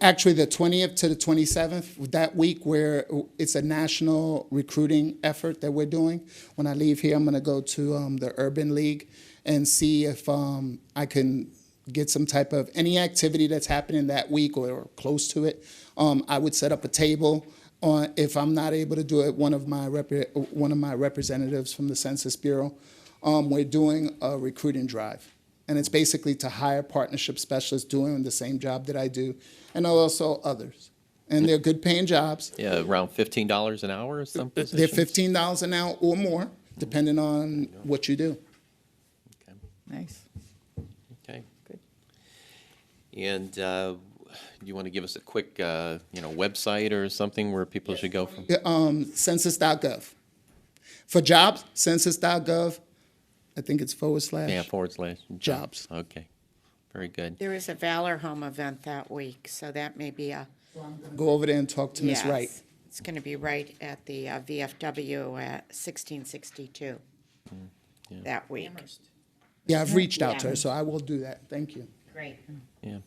actually, the 20th to the 27th, that week where it's a national recruiting effort that we're doing. When I leave here, I'm going to go to the Urban League and see if I can get some type of, any activity that's happening that week or close to it. I would set up a table. If I'm not able to do it, one of my representatives from the Census Bureau, we're doing a recruiting drive. And it's basically to hire partnership specialists doing the same job that I do, and also others. And they're good paying jobs. Yeah, around $15 an hour or something? They're $15 an hour or more, depending on what you do. Okay. Nice. Okay, good. And you want to give us a quick, website or something where people should go from? Census.gov. For jobs, census.gov. I think it's / /jobs. Okay, very good. There is a Valor Home event that week, so that may be a... Go over there and talk to Miss Wright. It's going to be right at the VFW at 1662 that week. Yeah, I've reached out to her, so I will do that. Thank you. Great. Yeah,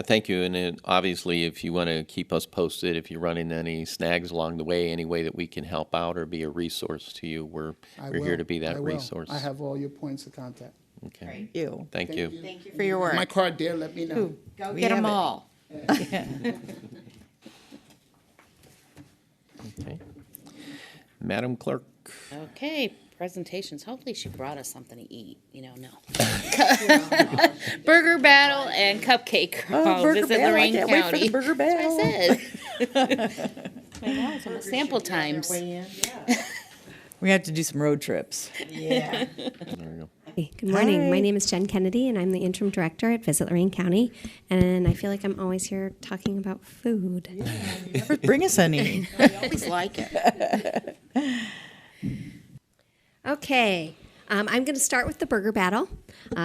thank you. And then obviously, if you want to keep us posted, if you run into any snags along the way, any way that we can help out or be a resource to you, we're here to be that resource. I have all your points of contact. Okay. Thank you. Thank you. Thank you for your work. My card there, let me know. Go get them all. Okay. Madam Clerk. Okay, presentations. Hopefully she brought us something to eat. No. Burger battle and cupcake crawl. Burger Visit battle. Lorain I can't County. wait for the burger battle. That's what I said. I know, it's almost sample times. We have to do some road trips. Yeah. There we go. Hey, good morning. Hi. My name is Jen Kennedy, and I'm the Interim Director at Visit Lorain County. And I feel like I'm always here talking about food. Never bring us any. I always like it. Okay, I'm going to start with the burger battle,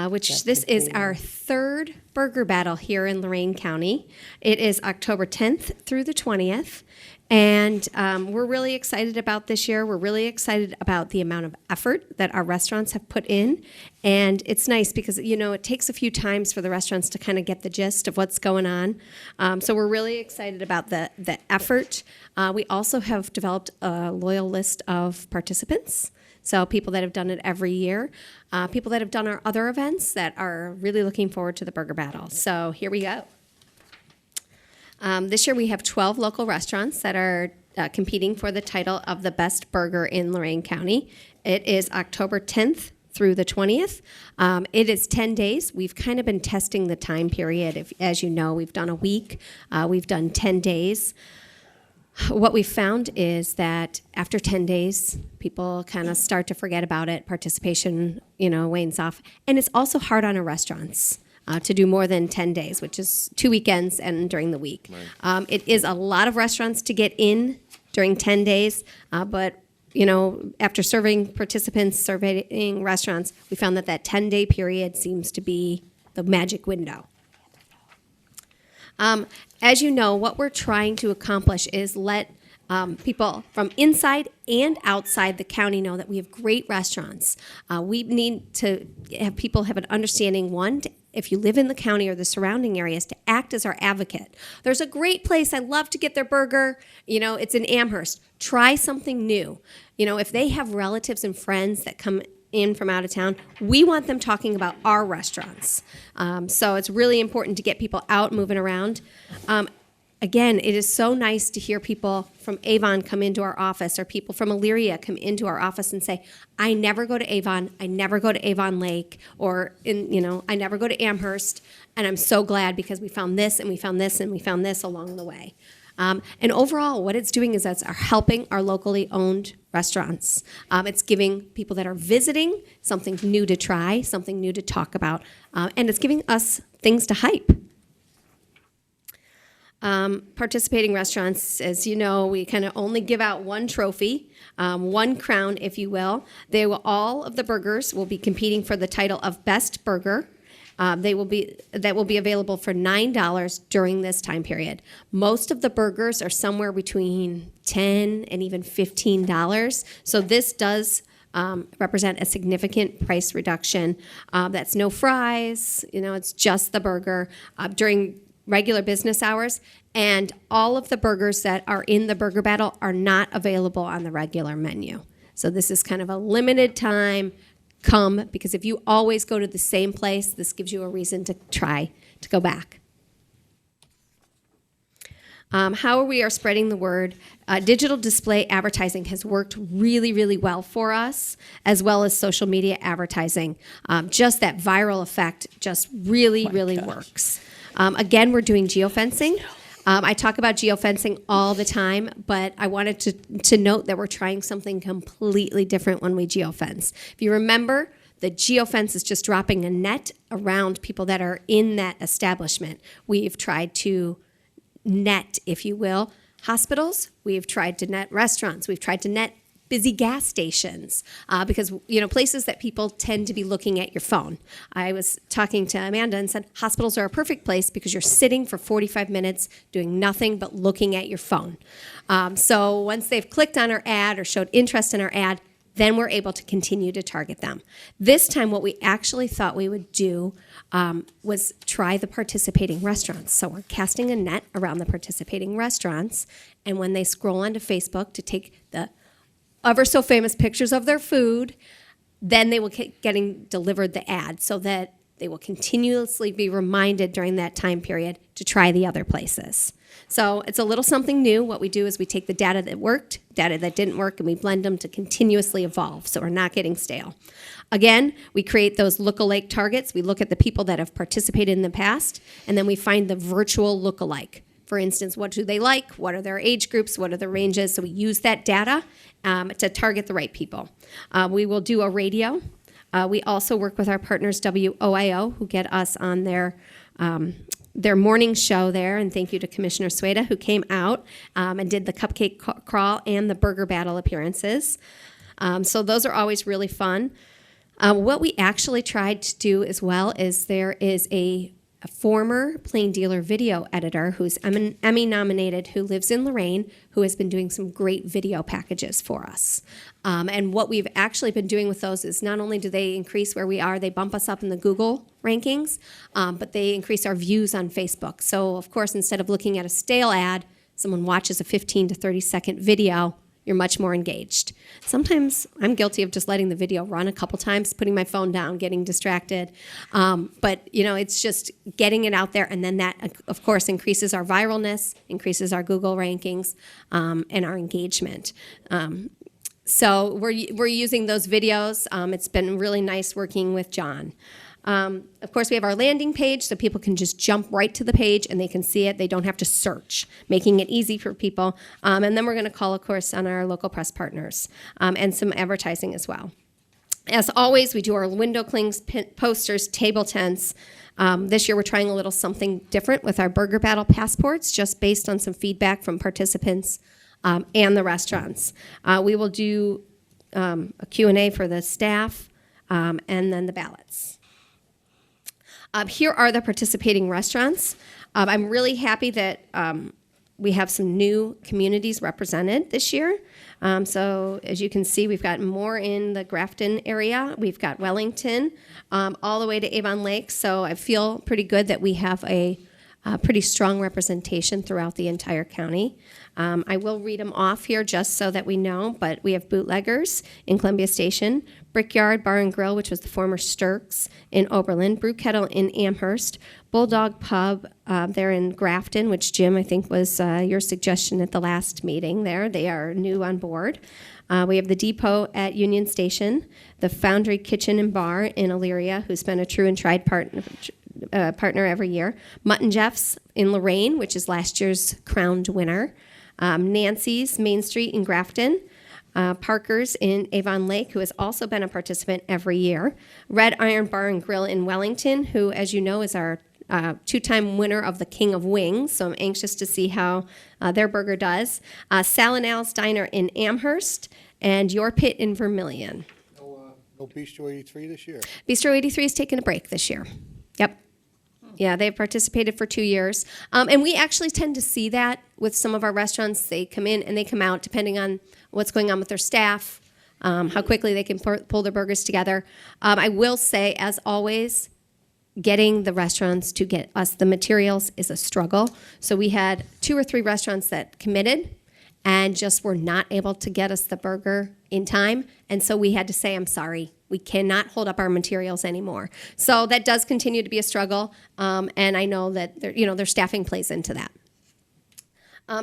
which this is our third burger battle here in Lorain County. It is October 10th through the 20th. And we're really excited about this year. We're really excited about the amount of effort that our restaurants have put in. And it's nice because, it takes a few times for the restaurants to kind of get the gist of what's going on. So we're really excited about the effort. We also have developed a loyal list of participants. So people that have done it every year, people that have done our other events that are really looking forward to the burger battle. So here we go. This year we have 12 local restaurants that are competing for the title of the best burger in Lorain County. It is October 10th through the 20th. It is 10 days. We've kind of been testing the time period. As you know, we've done a week, we've done 10 days. What we found is that after 10 days, people kind of start to forget about it. Participation, wanes off. And it's also hard on our restaurants to do more than 10 days, which is 2 weekends and during the week. Right. It is a lot of restaurants to get in during 10 days, but after surveying participants, surveying restaurants, we found that 10-day period seems to be the magic window. As you know, what we're trying to accomplish is let people from inside and outside the county know that we have great restaurants. We need to have people have an understanding, one, if you live in the county or the surrounding areas, to act as our advocate. There's a great place, I love to get their burger, it's in Amherst. Try something new. If they have relatives and friends that come in from out of town, we want them talking about our restaurants. So it's really important to get people out moving around. Again, it is so nice to hear people from Avon come into our office or people from Elyria come into our office and say, I never go to Avon, I never go to Avon Lake, or I never go to Amherst, and I'm so glad because we found this and we found this and we found this along the way. And overall, what it's doing is that's helping our locally owned restaurants. It's giving people that are visiting something new to try, something new to talk about, and it's giving us things to hype. Participating restaurants, as you know, we kind of only give out one trophy, one crown, if you will. All of the burgers will be competing for the title of Best Burger. That will be available for $9 during this time period. Most of the burgers are somewhere between $10 and even $15. So this does represent a significant price reduction. That's no fries, it's just the burger during regular business hours, and all of the burgers that are in the burger battle are not available on the regular menu. So this is kind of a limited time. Come, because if you always go to the same place, this gives you a reason to try to go back. How we are spreading the word. Digital display advertising has worked really, really well for us, as well as social media advertising. Just that viral effect just really works. Again, we're doing geofencing. I talk about geofencing all the time, but I wanted to note that we're trying something completely different when we geofence. If you remember, the geofence is just dropping a net around people that are in that establishment. We've tried to net, if you will, hospitals. We've tried to net restaurants. We've tried to net busy gas stations, because places that people tend to be looking at your phone. I was talking to Amanda and said hospitals are a perfect place because you're sitting for 45 minutes doing nothing but looking at your phone. So once they've clicked on our ad or showed interest in our ad, then we're able to continue to target them. This time what we actually thought we would do was try the participating restaurants. So we're casting a net around the participating restaurants, and when they scroll onto Facebook to take the ever so famous pictures of their food, then they will keep getting delivered the ad so that they will continuously be reminded during that time period to try the other places. So it's a little something new. What we do is we take the data that worked, data that didn't work, and we blend them to continuously evolve so we're not getting stale. Again, we create those lookalike targets. We look at the people that have participated in the past, and then we find the virtual lookalike. For instance, what do they like? What are their age groups? What are the ranges? So we use that data to target the right people. We will do a radio. We also work with our partners, WOIO, who get us on their morning show there. And thank you to Commissioner Sweda, who came out and did the Cupcake Crawl and the Burger Battle appearances. So those are always really fun. What we actually tried to do as well is there is a former Plain Dealer video editor who's Emmy nominated, who lives in Lorain, who has been doing some great video packages for us. And what we've actually been doing with those is not only do they increase where we are, they bump us up in the Google rankings, but they increase our views on Facebook. So of course, instead of looking at a stale ad, someone watches a 15 to 30 second video, you're much more engaged. Sometimes I'm guilty of just letting the video run a couple times, putting my phone down, getting distracted. But, it's just getting it out there, and then that, of course, increases our viralness, increases our Google rankings, and our engagement. So we're using those videos. It's been really nice working with John. Of course, we have our landing page, so people can just jump right to the page and they can see it. They don't have to search, making it easy for people. And then we're going to call, of course, on our local press partners and some advertising as well. As always, we do our window clings, posters, table tents. This year, we're trying a little something different with our Burger Battle passports, just based on some feedback from participants and the restaurants. We will do a Q&A for the staff and then the ballots. Here are the participating restaurants. I'm really happy that we have some new communities represented this year. So as you can see, we've got more in the Grafton area. We've got Wellington, all the way to Avon Lake. So I feel pretty good that we have a pretty strong representation throughout the entire county. I will read them off here just so that we know, but we have Bootleggers in Columbia Station, Brickyard Bar and Grill, which was the former Sturks in Oberlin, Brew Kettle in Amherst, Bulldog Pub there in Grafton, which Jim, I think was your suggestion at the last meeting there. They are new on board. We have the Depot at Union Station, the Foundry Kitchen and Bar in Elyria, who's been a true and tried partner every year. Mutton Jeff's in Lorain, which is last year's crowned winner. Nancy's Main Street in Grafton. Parker's in Avon Lake, who has also been a participant every year. Red Iron Bar and Grill in Wellington, who, as you know, is our two-time winner of the King of Wings, so I'm anxious to see how their burger does. Sal and Al's Diner in Amherst, and Your Pit in Vermilion. No Bistro 83 this year? Bistro 83 is taking a break this year. Yep. Yeah, they've participated for 2 years. And we actually tend to see that with some of our restaurants. They come in and they come out depending on what's going on with their staff, how quickly they can pull their burgers together. I will say, as always, getting the restaurants to get us the materials is a struggle. So we had 2 or 3 restaurants that committed and just were not able to get us the burger in time. And so we had to say, I'm sorry, we cannot hold up our materials anymore. So that does continue to be a struggle. And I know that their staffing plays into that.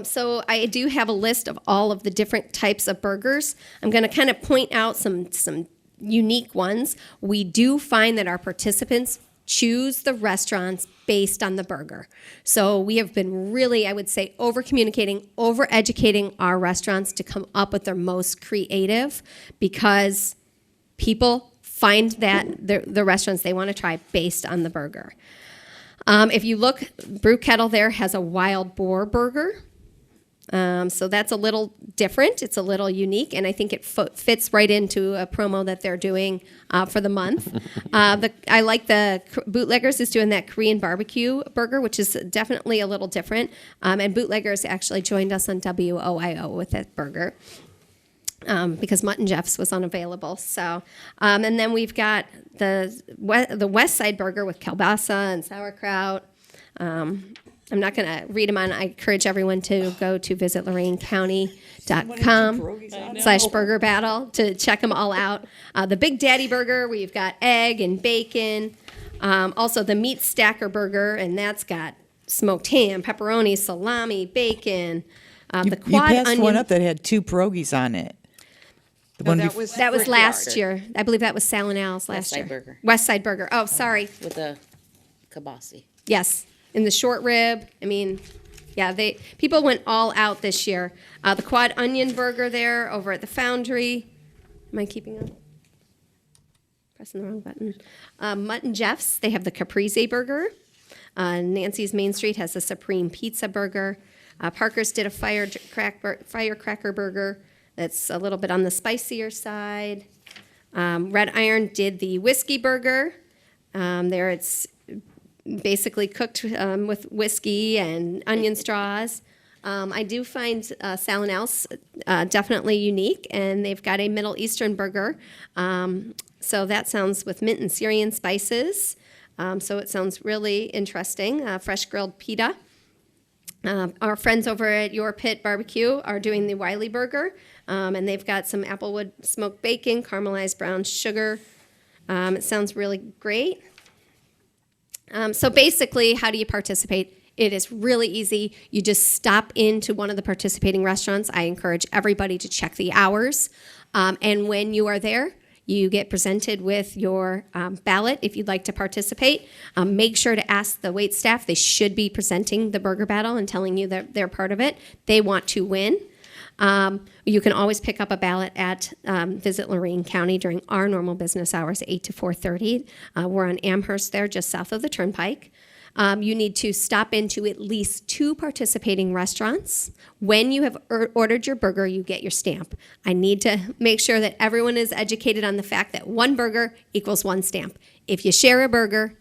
So I do have a list of all of the different types of burgers. I'm going to kind of point out some unique ones. We do find that our participants choose the restaurants based on the burger. So we have been really, I would say, over-communicating, over-educating our restaurants to come up with their most creative, because people find that the restaurants they want to try based on the burger. If you look, Brew Kettle there has a wild boar burger. So that's a little different. It's a little unique, and I think it fits right into a promo that they're doing for the month. I like the Bootleggers is doing that Korean barbecue burger, which is definitely a little different. And Bootleggers actually joined us on WOIO with that burger because Mutton Jeff's was unavailable. So, and then we've got the West Side burger with kielbasa and sauerkraut. I'm not going to read them on. I encourage everyone to go to visit LorainCounty.com/burger battle to check them all out. The Big Daddy Burger, where you've got egg and bacon. Also the Meat Stacker Burger, and that's got smoked ham, pepperoni, salami, bacon. The Quad you passed Onion. one up that had 2 pierogies on it. That was last year. I believe that was Sal and Al's last year. Burger. West Side Burger. Oh, sorry. With the kielbasa. Yes. In the short rib, I mean, yeah, people went all out this year. The Quad Onion Burger there over at the Foundry. Am I keeping up? Pressing the wrong button. Mutton Jeff's, they have the Caprese Burger. Nancy's Main Street has the Supreme Pizza Burger. Parker's did a Firecracker Burger that's a little bit on the spicier side. Red Iron did the Whiskey Burger. There it's basically cooked with whiskey and onion straws. I do find Sal and Al's definitely unique, and they've got a Middle Eastern burger. So that sounds with mint and Syrian spices. So it sounds really interesting. Fresh grilled pita. Our friends over at Your Pit Barbecue are doing the Wiley Burger, and they've got some applewood smoked bacon, caramelized brown sugar. It sounds really great. So basically, how do you participate? It is really easy. You just stop into one of the participating restaurants. I encourage everybody to check the hours. And when you are there, you get presented with your ballot if you'd like to participate. Make sure to ask the wait staff. They should be presenting the burger battle and telling you that they're part of it. They want to win. You can always pick up a ballot at Visit Lorain County during our normal business hours, 8 to 4:30. We're on Amherst there, just south of the Turnpike. You need to stop into at least 2 participating restaurants. When you have ordered your burger, you get your stamp. I need to make sure that everyone is educated on the fact that 1 burger equals 1 stamp. If you share a burger,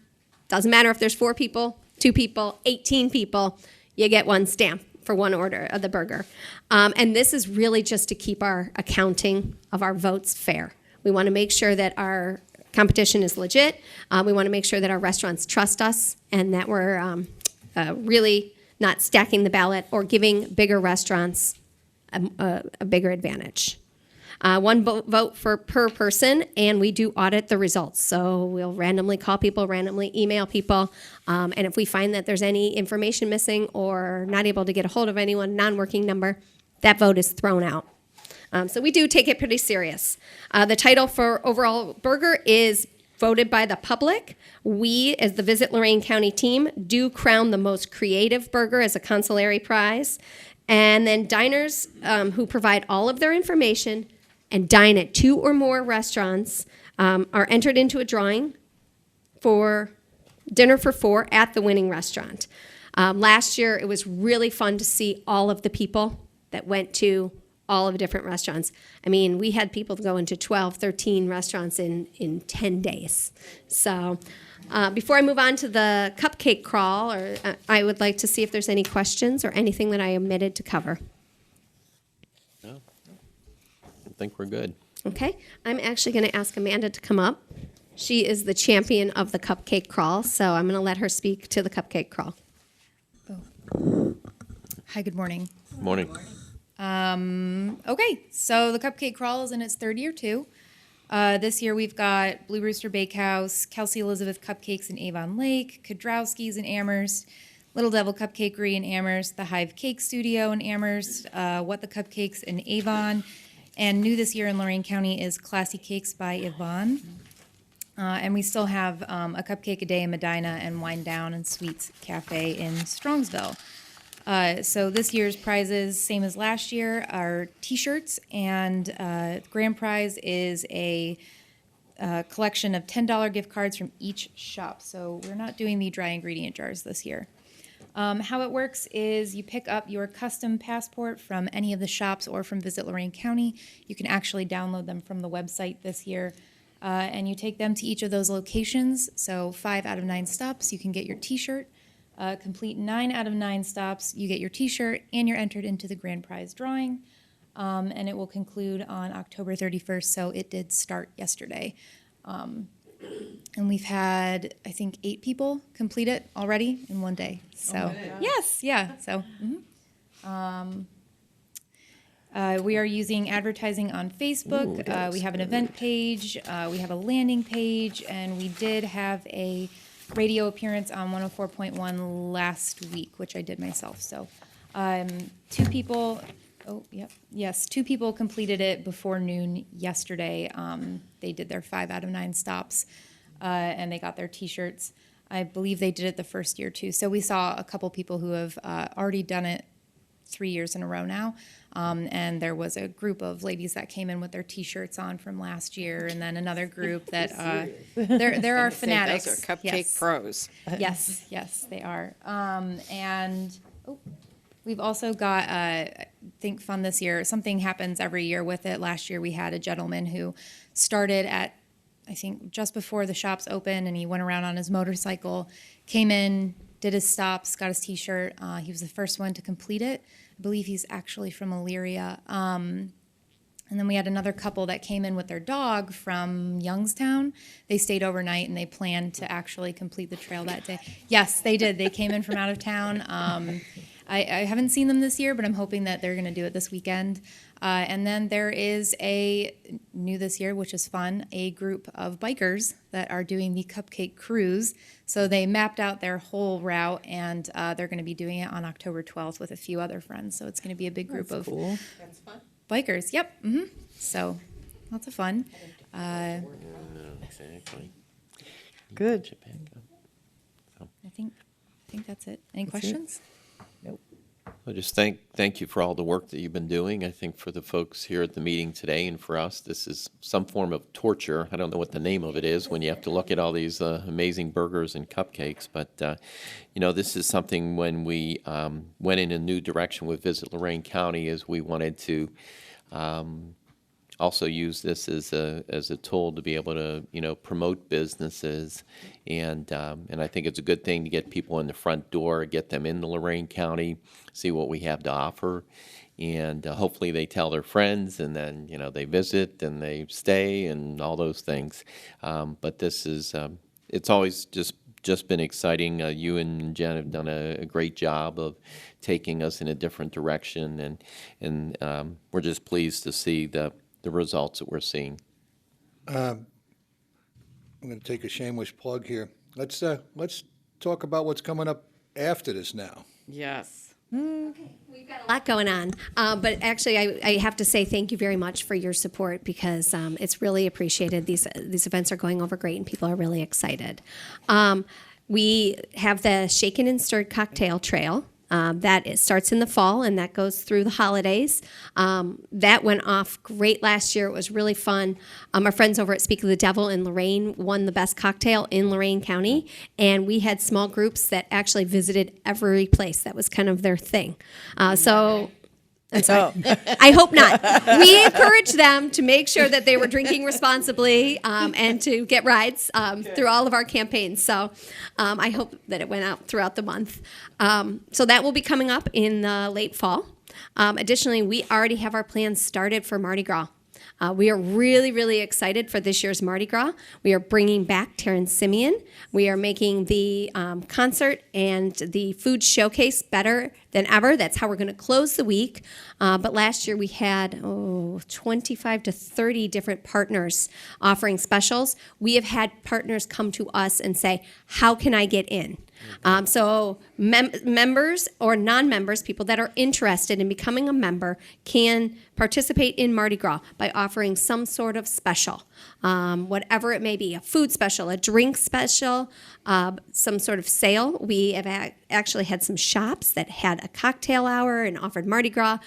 doesn't matter if there's 4 people, 2 people, 18 people, you get 1 stamp for 1 order of the burger. And this is really just to keep our accounting of our votes fair. We want to make sure that our competition is legit. We want to make sure that our restaurants trust us and that we're really not stacking the ballot or giving bigger restaurants a bigger advantage. 1 vote per person, and we do audit the results. So we'll randomly call people, randomly email people, and if we find that there's any information missing or not able to get a hold of anyone, non-working number, that vote is thrown out. So we do take it pretty serious. The title for overall burger is voted by the public. We, as the Visit Lorain County team, do crown the most creative burger as a consolatory prize. And then diners who provide all of their information and dine at 2 or more restaurants are entered into a drawing for dinner for 4 at the winning restaurant. Last year, it was really fun to see all of the people that went to all of the different restaurants. I mean, we had people go into 12, 13 restaurants in 10 days. So before I move on to the cupcake crawl, I would like to see if there's any questions or anything that I omitted to cover. No, I think we're good. Okay, I'm actually going to ask Amanda to come up. She is the champion of the cupcake crawl, so I'm going to let her speak to the cupcake crawl. Hi, good morning. Morning. Okay, so the Cupcake Crawl is in its 3rd year too. This year we've got Blue Rooster Bakehouse, Kelsey Elizabeth Cupcakes in Avon Lake, Kadrowski's in Amherst, Little Devil Cupcakery in Amherst, the Hive Cake Studio in Amherst, What the Cupcakes in Avon, and new this year in Lorain County is Classy Cakes by Yvonne. And we still have a Cupcake a Day in Medina and Wine Down and Sweets Cafe in Strongsville. So this year's prizes, same as last year, are T-shirts, and grand prize is a collection of $10 gift cards from each shop. So we're not doing the dry ingredient jars this year. How it works is you pick up your custom passport from any of the shops or from Visit Lorain County. You can actually download them from the website this year, and you take them to each of those locations. So 5 out of 9 stops, you can get your T-shirt. Complete 9 out of 9 stops, you get your T-shirt, and you're entered into the grand prize drawing. And it will conclude on October 31st, so it did start yesterday. And we've had, I think, 8 people complete it already in 1 day. So, yes, yeah. So, we are using advertising on Facebook. We have an event page. We have a landing page, and we did have a radio appearance on 104.1 last week, which I did myself. So 2 people, 2 people completed it before noon yesterday. They did their 5 out of 9 stops, and they got their T-shirts. I believe they did it the first year too. So we saw a couple people who have already done it 3 years in a row now. And there was a group of ladies that came in with their T-shirts on from last year, and then another group that there are fanatics. Those are cupcake pros. Yes, they are. We've also got, I think, fun this year. Something happens every year with it. Last year we had a gentleman who started at, I think, just before the shops opened, and he went around on his motorcycle, came in, did his stops, got his T-shirt. He was the first one to complete it. I believe he's actually from Elyria. And then we had another couple that came in with their dog from Youngstown. They stayed overnight, and they planned to actually complete the trail that day. Yes, they did. They came in from out of town. I haven't seen them this year, but I'm hoping that they're going to do it this weekend. And then there is new this year, which is fun, a group of bikers that are doing the Cupcake Cruise. So they mapped out their whole route, and they're going to be doing it on October 12th with a few other friends. So it's going to be a big group of bikers. Yep. So lots of fun. Exactly. Good. I think that's it. Any questions? Nope. Well, just thank you for all the work that you've been doing. I think for the folks here at the meeting today and for us, this is some form of torture. I don't know what the name of it is when you have to look at all these amazing burgers and cupcakes, but this is something when we went in a new direction with Visit Lorain County, is we wanted to also use this as a tool to be able to promote businesses, and I think it's a good thing to get people in the front door, get them into Lorain County, see what we have to offer, and hopefully they tell their friends, and then they visit and they stay and all those things. But this is it's always just been exciting. You and Jen have done a great job of taking us in a different direction, and we're just pleased to see the results that we're seeing. I'm going to take a shameless plug here. Let's talk about what's coming up after this now. Yes. We've got a lot going on, but actually I have to say thank you very much for your support, because it's really appreciated. These events are going over great, and people are really excited. We have the Shaken and Stirred Cocktail Trail. Starts in the fall, and that goes through the holidays. That went off great last year. It was really fun. Our friends over at Speak of the Devil in Lorain won the best cocktail in Lorain County, and we had small groups that actually visited every place. That was kind of their thing. I'm sorry. I hope not. We encourage them to make sure that they were drinking responsibly and to get rides through all of our campaigns. So I hope that it went out throughout the month. So that will be coming up in the late fall. Additionally, we already have our plans started for Mardi Gras. We are really, really excited for this year's Mardi Gras. We are bringing back Terrence Simeon. We are making the concert and the food showcase better than ever. That's how we're going to close the week. But last year we had 25 to 30 different partners offering specials. We have had partners come to us and say, how can I get in? So members or non-members, people that are interested in becoming a member, can participate in Mardi Gras by offering some sort of special, whatever it may be, a food special, a drink special, some sort of sale. We have actually had some shops that had a cocktail hour and offered Mardi Gras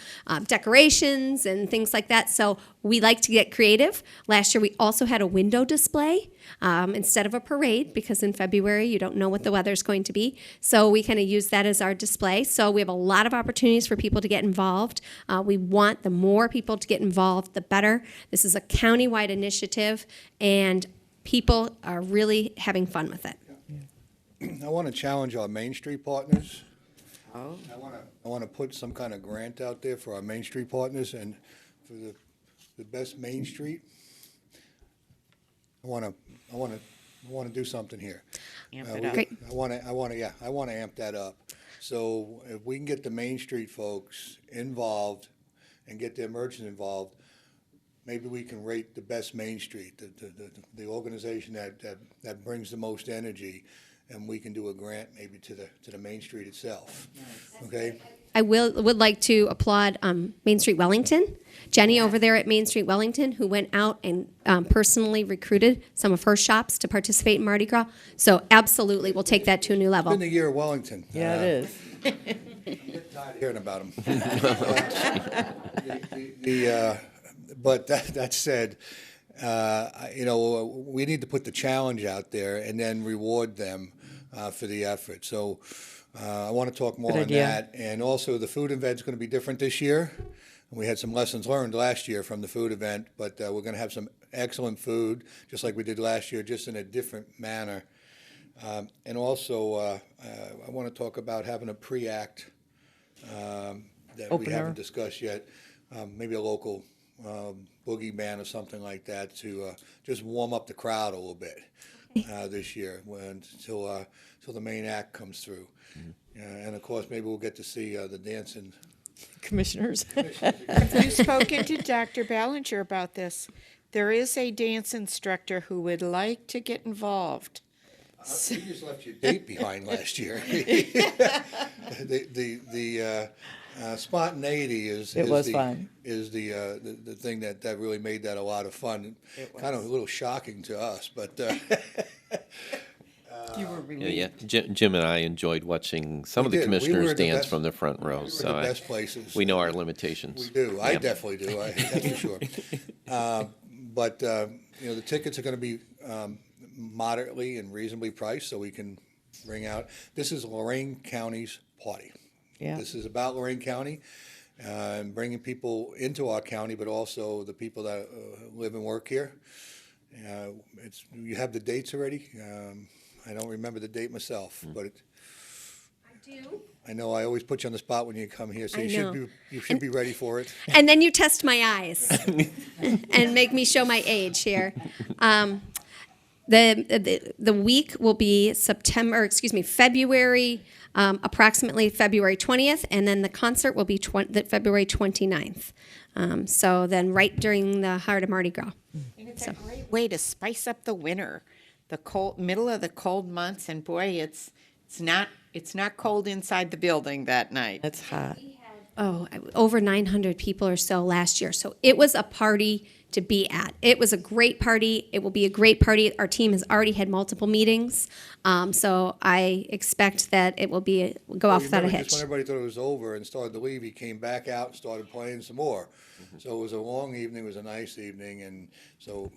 decorations and things like that. So we like to get creative. Last year we also had a window display instead of a parade, because in February you don't know what the weather's going to be. So we kind of use that as our display. So we have a lot of opportunities for people to get involved. We want the more people to get involved, the better. This is a county-wide initiative, and people are really having fun with it. I want to challenge our Main Street partners. I want to put some kind of grant out there for our Main Street partners, and for the best Main Street. I want to do something here. Amp it up. I want to amp that up. So if we can get the Main Street folks involved and get their merchants involved, maybe we can rate the best Main Street, the organization that brings the most energy, and we can do a grant maybe to the Main Street itself. Okay. I would like to applaud Main Street Wellington, Jenny over there at Main Street Wellington, who went out and personally recruited some of her shops to participate in Mardi Gras. So absolutely, we'll take that to a new level. It's been the year of Wellington. Yeah, it is. I'm getting tired of hearing about them. But that said, we need to put the challenge out there and then reward them for the effort. So I want to talk more on that. And also, the food event's going to be different this year. We had some lessons learned last year from the food event, but we're going to have some excellent food, just like we did last year, just in a different manner. And also, I want to talk about having a pre-act that we haven't discussed yet, maybe a local boogie band or something like that to just warm up the crowd a little bit. this year until the main act comes through. And of course, maybe we'll get to see the dancing. Commissioners. Have you spoken to Dr. Ballinger about this? There is a dance instructor who would like to get involved. You just left your date behind last year. The spontaneity is It was the, fun. is the thing that really made that a lot of fun. Kind of a little shocking to us, but You were Yeah, Jim and I enjoyed watching some of the did. We were commissioners in the dance best- from the front row. we were So the best places. we know our limitations. we do. I Yeah. definitely do. That's for sure. But the tickets are going to be moderately and reasonably priced, so we can bring out. This is Lorain County's party. Yeah. This is about Lorain County and bringing people into our county, but also the people that live and work here. You have the dates already. I don't remember the date myself, but I know I always put you on the spot when you come here, so I know. you should be ready for it. And then you test my eyes and make me show my age here. The week will be February, approximately February 20th, and then the concert will be February 29th. So then right during the heart of Mardi Gras. And it's a great way to spice up the winter, the middle of the cold months, and boy, it's not cold inside the building that night. It's hot. Over 900 people or so last year. So it was a party to be at. It was a great party. It will be a great party. Our team has already had multiple meetings. So I expect that it will go off without a hitch. Just when everybody thought it was over and started to leave, he came back out and started playing some more. So it was a long evening. It was a nice evening, and so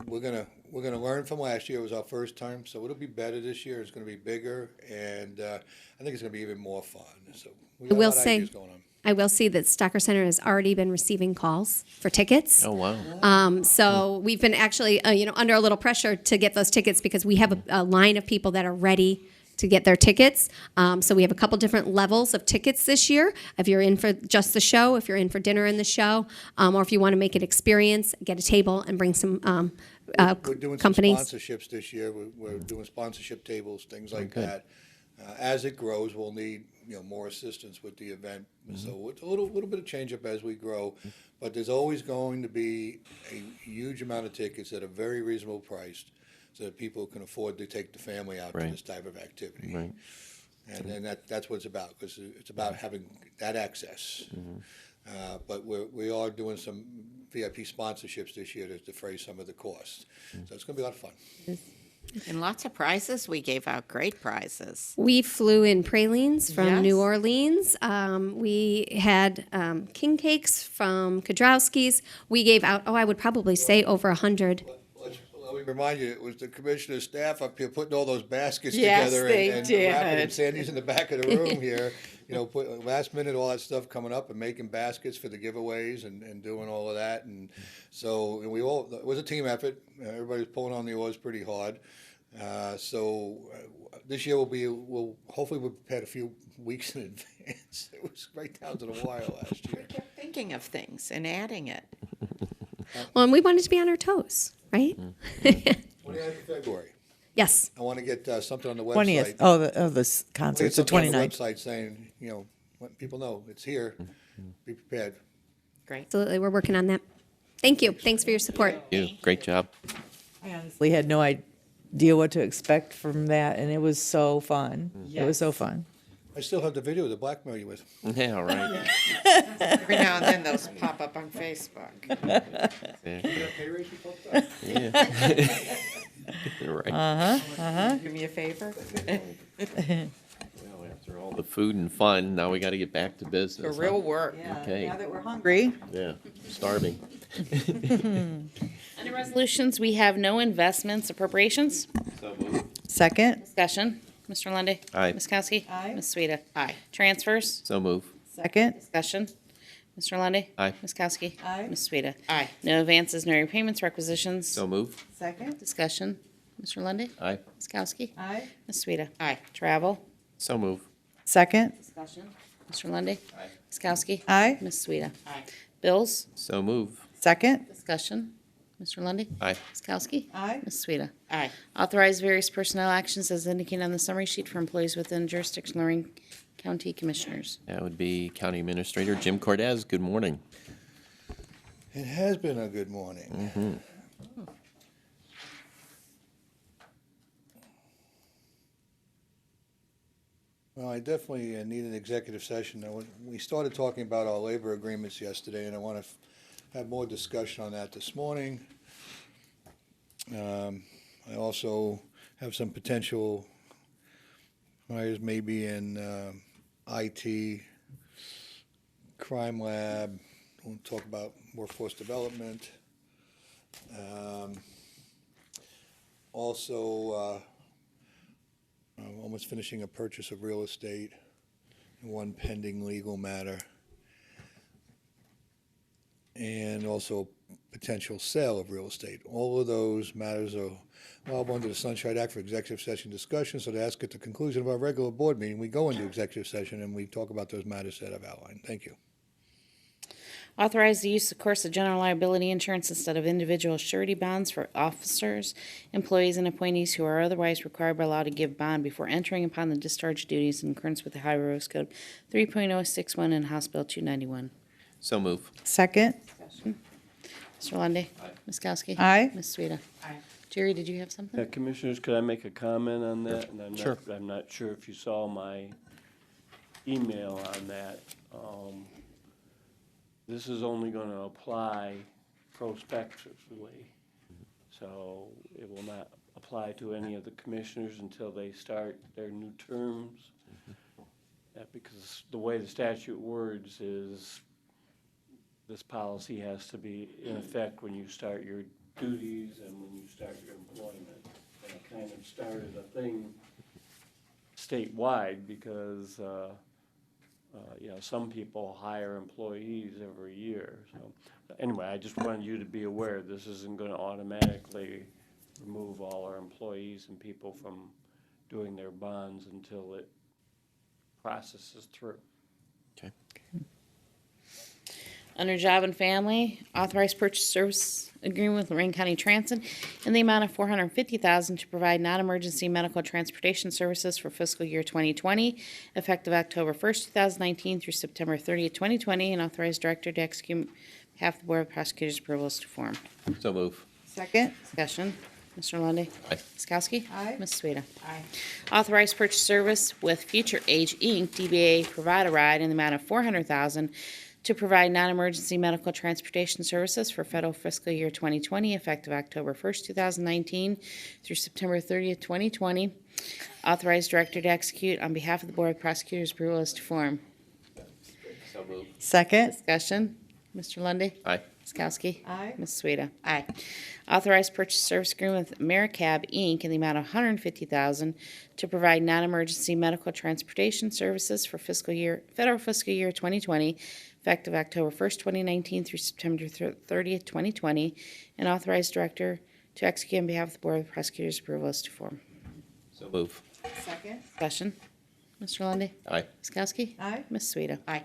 we're gonna learn from last year. It was our first time, so it'll be better this year. It's gonna be bigger, and I think it's gonna be even more fun. So we got a lot of ideas going on. I will say that Stocker Center has already been receiving calls for tickets. Oh, wow. So we've been actually, under a little pressure to get those tickets because we have a line of people that are ready to get their tickets. So we have a couple different levels of tickets this year. If you're in for just the show, if you're in for dinner in the show, or if you want to make it experience, get a table and bring some We're doing companies. some sponsorships this year. We're doing sponsorship tables, things like that. As it grows, we'll need more assistance with the event. So it's a little bit of change up as we grow, but there's always going to be a huge amount of tickets that are very reasonable priced, so that people can afford to take the family out to this type of activity. Right. And then that's what it's about, because it's about having that access. But we are doing some VIP sponsorships this year to defray some of the costs. So it's going to be a lot of fun. And lots of prizes. We gave out great prizes. We flew in pralines from Yes. New Orleans. We had king cakes from Kokoski's. We gave out, I would probably say over 100. Let me remind you, it was the commissioner's staff up here putting all those baskets Yes, together they and did. wrapping them. Sandy's in the back of the room here, put last minute all that stuff coming up and making baskets for the giveaways and doing all of that. And so it was a team effort. Everybody was pulling on the oars pretty hard. This year we'll hopefully we'll prepare a few weeks in advance. It was right down to the wire last year. We kept thinking of things and adding it. Well, and we wanted to be on our toes, right? 29th of February. Yes. I want to get something on the website. 20th. Oh, this concert. It's the Something on 29th. the website saying, let people know it's here. Be prepared. Great. Absolutely. We're working on that. Thank you. Thanks for your support. You, great job. I honestly had no idea what to expect from that, and it was so fun. It was so fun. I still have the video of the blackmail you with. Yeah, all right. Every now and then those pop up on Facebook. Yeah. Right. Do me a favor. Well, after all the food and fun, now we got to get back to business. For real work. Okay. Now that we're hungry. Yeah, starving. Under resolutions, we have no investments appropriations. So moved. Second. Discussion. Mr. Lundy. Aye. Ms. Kowski. Aye. Ms. Sweda. Aye. Transfers. So move. Second. Discussion. Mr. Lundy. Aye. Ms. Kowski. Aye. Ms. Sweda. Aye. No advances, no repayments, requisitions. So move. Second. Discussion. Mr. Lundy. Aye. Ms. Kowski. Aye. Ms. Sweda. Aye. Travel. So move. Second. Discussion. Mr. Lundy. Aye. Ms. Kowski. Aye. Ms. Sweda. Aye. Bills. So move. Second. Discussion. Mr. Lundy, Aye. Ms. Kowski? Aye. Ms. Sweda? Aye. Authorize various personnel actions as indicated on the summary sheet for employees within jurisdiction Lorain County Commissioners. That would be County Administrator Jim Cordes. Good morning. It has been a good morning. Well, I definitely need an executive session. Now, we started talking about our labor agreements yesterday, and I want to have more discussion on that this morning. I also have some potential hires maybe in IT, crime lab. We'll talk about workforce development. Also, I'm almost finishing a purchase of real estate, and one pending legal matter, and also potential sale of real estate. All of those matters are allowable under the Sunshine Act for executive session discussion, so to ask at the conclusion of our regular board meeting, we go into executive session and we talk about those matters that I've outlined. Thank you. Authorize the use of course of general liability insurance instead of individual surety bonds for officers, employees, and appointees who are otherwise required by law to give bond before entering upon the discharge duties in accordance with the Ohio Revised Code 3.061 and House Bill 291. So move. Second. Mr. Lundy, Ms. Kowski? Aye. Ms. Sweda? Jerry, did you have something? Commissioners, could I make a comment on that? And Sure. I'm not sure if you saw my email on that. This is only going to apply prospectively, so it will not apply to any of the commissioners until they start their new terms. Because the way the statute words is this policy has to be in effect when you start your duties and when you start your employment. And I kind of started a thing statewide because some people hire employees every year. So anyway, I just wanted you to be aware this isn't going to automatically remove all our employees and people from doing their bonds until it processes through. Okay. Under Job and Family, authorized purchase service agreement with Lorain County Transit in the amount of $450,000 to provide non-emergency medical transportation services for fiscal year 2020, effective October 1st, 2019 through September 30th, 2020, and authorized director to execute on behalf of the Board of Prosecutors' approvals to form. So move. Second. Discussion. Mr. Lundy, Aye. Ms. Kowski? Aye. Ms. Sweda? Aye. Authorized purchase service with Future Age, Inc., DBA Provide a Ride in the amount of $400,000 to provide non-emergency medical transportation services for federal fiscal year 2020, effective October 1st, 2019 through September 30th, 2020. Authorized director to execute on behalf of the Board of Prosecutors' approval as to form. So move. Second. Discussion. Mr. Lundy, Aye. Ms. Kowski? Aye. Ms. Sweda? Aye. Authorized purchase service agreement with AmeriCab, Inc. in the amount of $150,000 to provide non-emergency medical transportation services for federal fiscal year 2020, effective October 1st, 2019 through September 30th, 2020, and authorized director to execute on behalf of the Board of Prosecutors' approval as to form. So move. Second. Discussion. Mr. Lundy, Aye. Ms. Kowski? Aye. Ms. Sweda? Aye.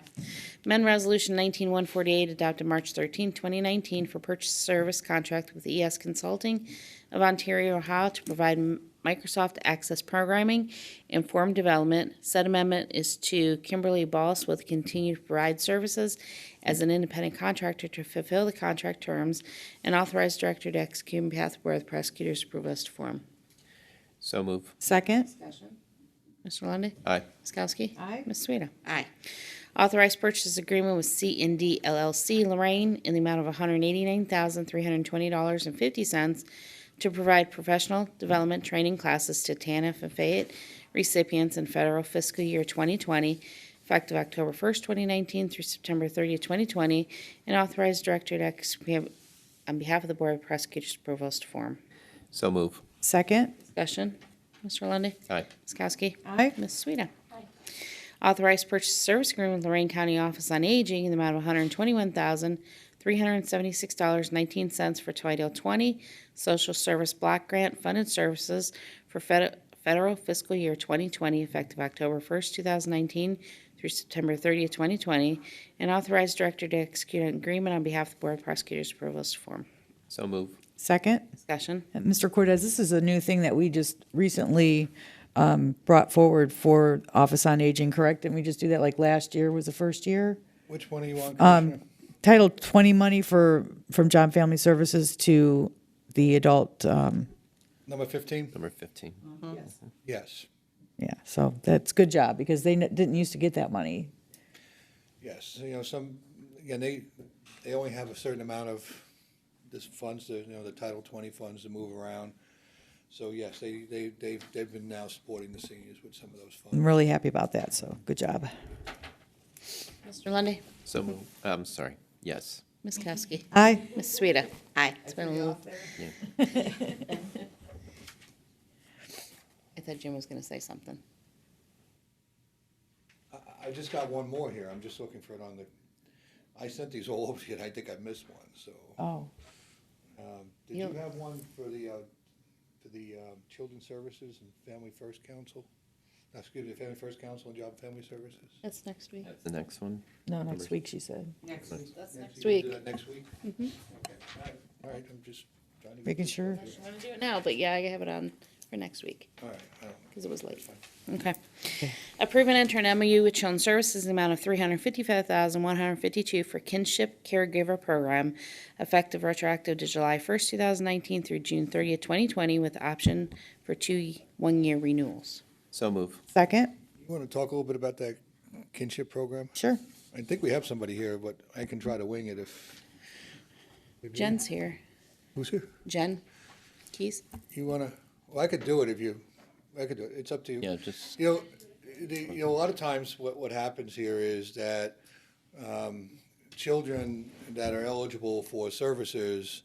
Amendment Resolution 19148 adopted March 13, 2019 for purchase service contract with ES Consulting of Ontario, Ohio to provide Microsoft Access Programming and Form Development. Said amendment is to Kimberly Balls with continue to provide services as an independent contractor to fulfill the contract terms and authorized director to execute on behalf of the Board of Prosecutors' approval as to form. So move. Second. Mr. Lundy, Aye. Ms. Kowski? Aye. Ms. Sweda? Aye. Authorized purchase agreement with C&D LLC Lorain in the amount of $189,320.50 to provide professional development training classes to TANF and Fayette recipients in federal fiscal year 2020, effective October 1st, 2019 through September 30th, 2020, and authorized director to execute on behalf of the Board of Prosecutors' approvals to form. So move. Second. Discussion. Mr. Lundy, Aye. Ms. Kowski? Aye. Ms. Sweda? Authorized purchase service agreement with Lorain County Office on Aging in the amount of $121,376.19 for Title 20 Social Service Block Grant Funded Services for federal fiscal year 2020, effective October 1st, 2019 through September 30th, 2020, and authorized director to execute an agreement on behalf of the Board of Prosecutors' approvals to form. So move. Second. Discussion. Mr. Cortez, this is a new thing that we just recently brought forward for Office on Aging, correct? Didn't we just do that like last year was the first year? Which one are you on, Commissioner? Title 20 money from Job and Family Services to the adult. Number 15? Number 15. Yes. Yeah, so that's good job because they didn't used to get that money. Yes, you know, again, they only have a certain amount of this funds, the Title 20 funds to move around. So yes, they've been now supporting the seniors with some of those funds. I'm really happy about that, so good job. Mr. Lundy, So moved. I'm sorry. Yes. Ms. Kokoski. Aye. Ms. Sweda. Aye. It's been a little. Yeah. I thought Jim was going to say something. I just got one more here. I'm just looking for it on I sent these all over to you, and I think I missed one, so. Oh. Did you have one for the Children's Services and Family First Council? Excuse me, Family First Council and Job and Family Services? That's next week. That's the next one. No, next week, she said. That's next You week. do that next week? Mm-hmm. Okay, all right, I'm just trying to. Making sure. I'm going to do it now, but yeah, I have it on for next week. All right. Because it was late. Okay. Approve and enter an MOU with Children's Services in the amount of $355,152 for Kinship Caregiver Program, effective retroactive to July 1st, 2019 through June 30th, 2020, with the option for 2 one-year renewals. So move. Second. You want to talk a little bit about that kinship program? Sure. I think we have somebody here, but I can try to wing it if. Jen's here. Who's here? Jen Keys? You want to, well, I could do it if you, I could do it. It's up to you. Yeah, just. You know, a lot of times what happens here is that children that are eligible for services,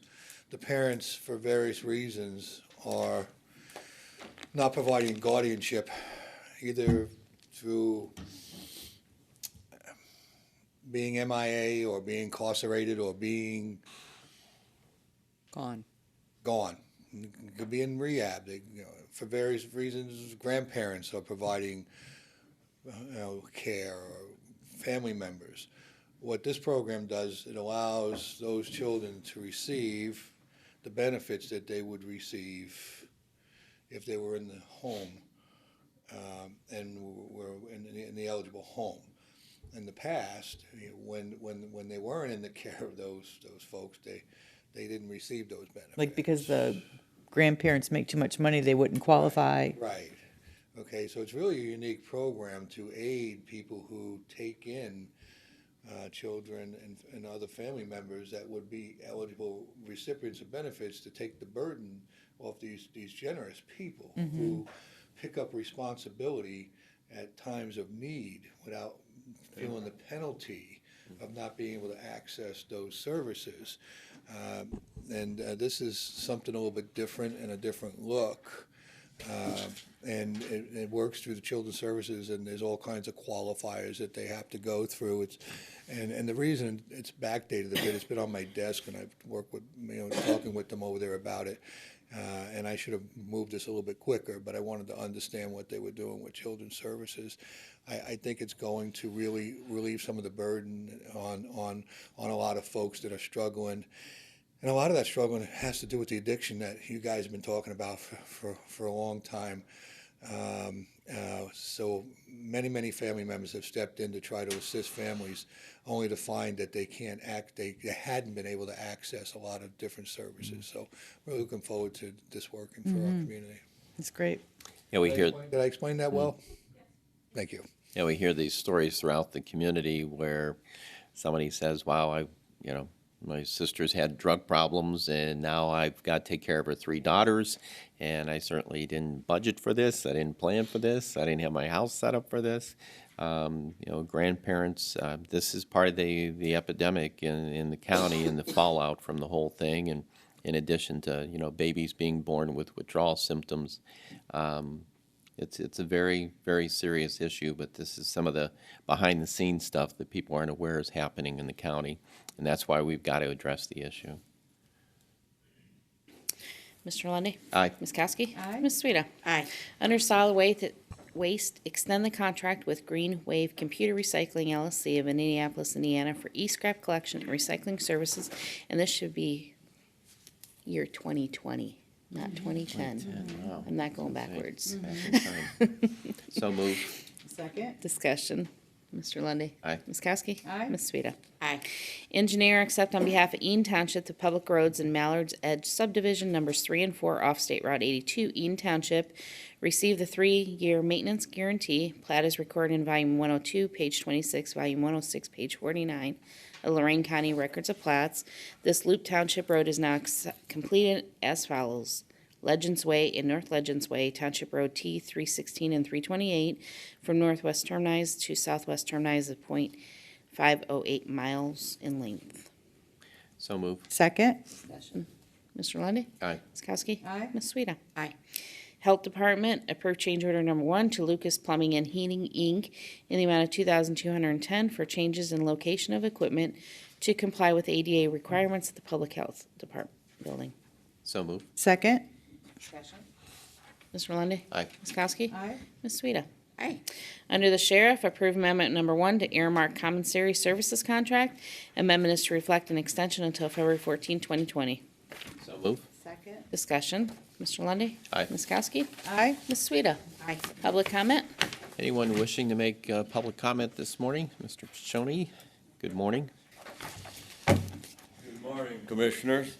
the parents, for various reasons, are not providing guardianship, either through being MIA or being incarcerated or being Gone. Could be in rehab. For various reasons, grandparents are providing care, or family members. What this program does, it allows those children to receive the benefits that they would receive if they were in the home and were in the eligible home. In the past, when they weren't in the care of those folks, they didn't receive those benefits. Like because the grandparents make too much money, they wouldn't qualify. Right. Okay, so it's really a unique program to aid people who take in children and other family members that would be eligible recipients of benefits, to take the burden off these generous people who pick up responsibility at times of need without feeling the penalty of not being able to access those services. And this is something a little bit different and a different look. And it works through the Children's Services, and there's all kinds of qualifiers that they have to go through. And the reason it's backdated a bit, it's been on my desk, and I've worked with, talking with them over there about it. And I should have moved this a little bit quicker, but I wanted to understand what they were doing with Children's Services. I think it's going to really relieve some of the burden on a lot of folks that are struggling. And a lot of that struggling has to do with the addiction that you guys have been talking about for a long time. So many family members have stepped in to try to assist families, only to find that they hadn't been able to access a lot of different services. So we're looking forward to this working for our community. It's great. Yeah, we hear. Did I explain that well? Thank you. Yeah, we hear these stories throughout the community where somebody says, "Wow, my sister's had drug problems, and now I've got to take care of her 3 daughters, and I certainly didn't budget for this. I didn't plan for this. I didn't have my house set up for this." Grandparents, this is part of the epidemic in the county and the fallout from the whole thing. And in addition to, babies being born with withdrawal symptoms, it's a very, very serious issue, but this is some of the behind-the-scenes stuff that people aren't aware is happening in the county, and that's why we've got to address the issue. Mr. Lundy, Aye. Ms. Kokoski? Aye. Ms. Sweda? Aye. Under solid waste, extend the contract with Green Wave Computer Recycling LLC of Indianapolis, Indiana for e-scrap collection and recycling services, and this should be year 2020, not 2010. Wow. I'm not going backwards. So moved. Second. Discussion. Mr. Lundy. Aye. Ms. Kowski. Aye. Ms. Sweda. Aye. Engineer, accept on behalf of Eaton Township the public roads in Mallard's Edge subdivision numbers 3 and 4 off State Route 82, Eaton Township. Receive the 3-year maintenance guarantee. Plat is recorded in volume 102, page 26, volume 106, page 49 of Lorain County Records of Plats. This loop township road is now completed as follows. Legends Way and North Legends Way, Township Road T 316 and 328, from northwest terminus to southwest terminus of .508 miles in length. So moved. Second. Discussion. Mr. Lundy. Aye. Ms. Kowski. Aye. Ms. Sweda. Aye. Health Department, approve change order number 1 to Lucas Plumbing and Heating, Inc. in the amount of $2,210 for changes in location of equipment to comply with ADA requirements of the Public Health Department building. So moved. Second. Discussion. Mr. Lundy. Aye. Ms. Kowski. Aye. Ms. Sweda. Aye. Under the Sheriff, approve amendment number 1 to Earmark Commissary Services Contract. Amendment is to reflect an extension until February 14, 2020. So moved. Second. Discussion. Mr. Lundy. Aye. Ms. Kowski. Aye. Ms. Sweda. Aye. Public comment. Anyone wishing to make public comment this morning? Mr. Piscone, good morning. Good morning, Commissioners.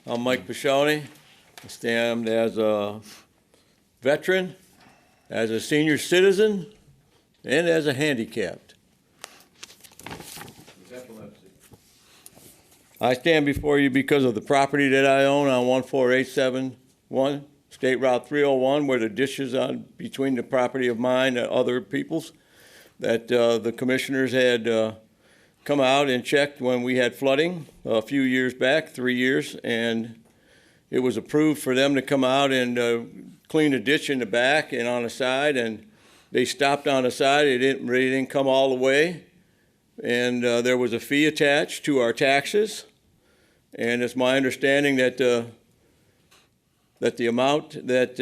I'm Mike Piscone. I stand as a veteran, as a senior citizen, and as a handicapped. I stand before you because of the property that I own on 14871 State Route 301, where the ditch is on between the property of mine and other people's, that the commissioners had come out and checked when we had flooding a few years back, 3 years, and it was approved for them to come out and clean a ditch in the back and on the side, and they stopped on the side. They didn't come all the way, and there was a fee attached to our taxes. And it's my understanding that that the amount that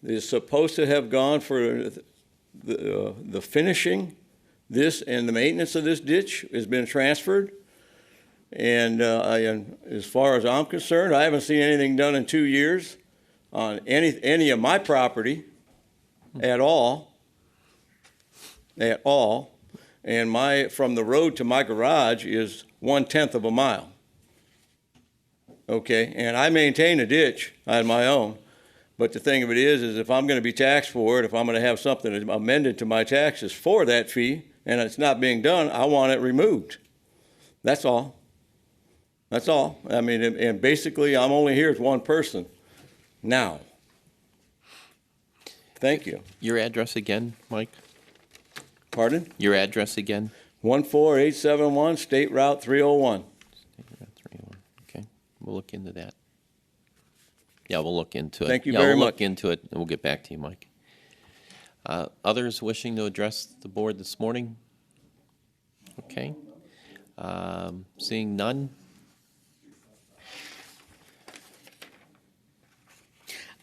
is supposed to have gone for the finishing this and the maintenance of this ditch has been transferred. And as far as I'm concerned, I haven't seen anything done in 2 years on any of my property at all. And from the road to my garage is 1/10 of a mile. Okay, and I maintain a ditch on my own. But the thing of it is if I'm going to be taxed for it, if I'm going to have something amended to my taxes for that fee, and it's not being done, I want it removed. That's all. That's all. I mean, and basically, I'm only here as one person now. Thank you. Your address again, Mike? Pardon? Your address again? 14871 State Route 301. State Route 301. Okay, we'll look into that. Yeah, we'll look into it. Thank you Yeah, very we'll much. look into it, and we'll get back to you, Mike. Others wishing to address the board this morning? Okay. Seeing none?